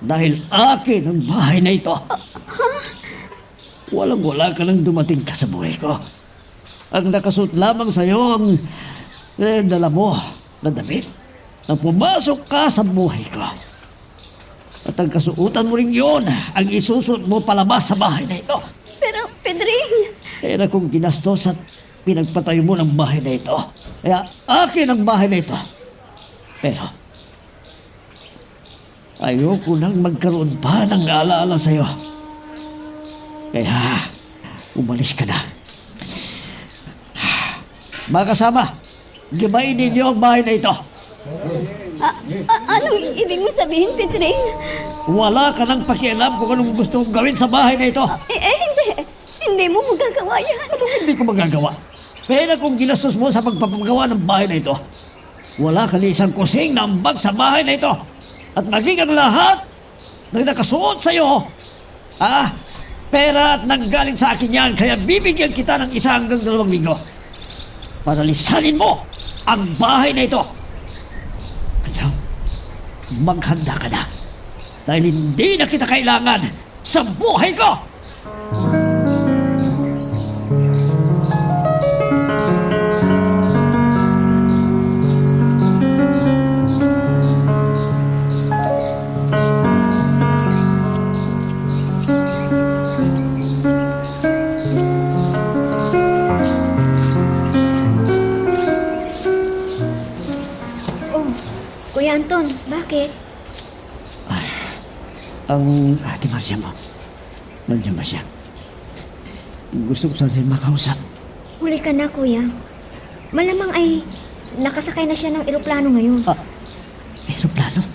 Dahil akin ang bahay na ito. Walang-wala ka nang dumating ka sa buhay ko. Ang nakasuot lamang sa iyo ang dala mo na damit na pumasok ka sa buhay ko. At ang kasuotan mo rin yun ang isusuot mo palabas sa bahay na ito. Pero, Pedring, Kaya kung ginastos at pinagpatayo mo ng bahay na ito. Kaya akin ang bahay na ito. Pero, ayoko nang magkaroon pa ng alaala sa'yo. Kaya, umalis ka na. Mga kasama, gibain ninyo ang bahay na ito. anong ibig mo sabihin, Pedring? Wala ka nang pakialam kung anong gusto kong gawin sa bahay na ito. Hindi. Hindi mo magagawa yan. Hindi ko magagawa. Pero kung ginastos mo sa pagpapagawa ng bahay na ito, wala ka ni isang kusing na ambag sa bahay na ito. At maging ang lahat ng nakasuot sa iyo, pera at nanggaling sa akin yan, kaya bibigyan kita ng 1 hanggang 2 linggo para lisanin mo ang bahay na ito. maghanda ka na. Dahil hindi na kita kailangan sa buhay ko! Oh, Kuya Anton, bakit? Ang ate Marcia mo, nandiyan ba siya? Gusto ko sana siya makausap. Huli ka na, Kuya. Malamang ay nakasakay na siya ng eroplano ngayon. Aeroplano?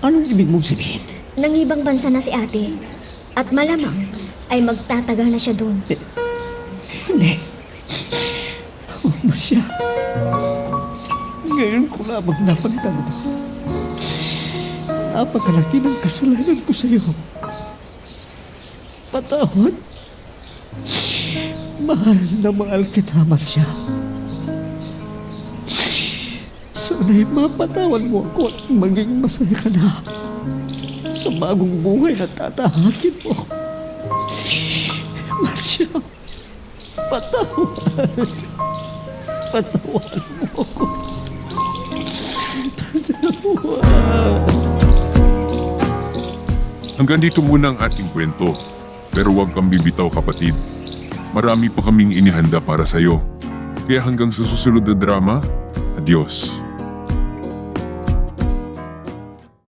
Anong ibig mong sabihin? Nangibang bansa na si ate. At malamang ay magtatagal na siya doon. Hindi. Oh, Marcia. Ngayon ko lamang napagtanto. Napakalaki ng kasalanan ko sa iyo. Patawad. Mahal na mahal kita, Marcia. Sana'y mapatawad mo ako at maging masaya ka na sa bagong buhay na tatahakin mo. Marcia, patawad. Patawad mo ako. Patawad. Hanggang dito muna ang ating kwento. Pero huwag kang bibitaw, kapatid. Marami pa kaming inihanda para sa'yo. Kaya hanggang sa susunod na drama, adios.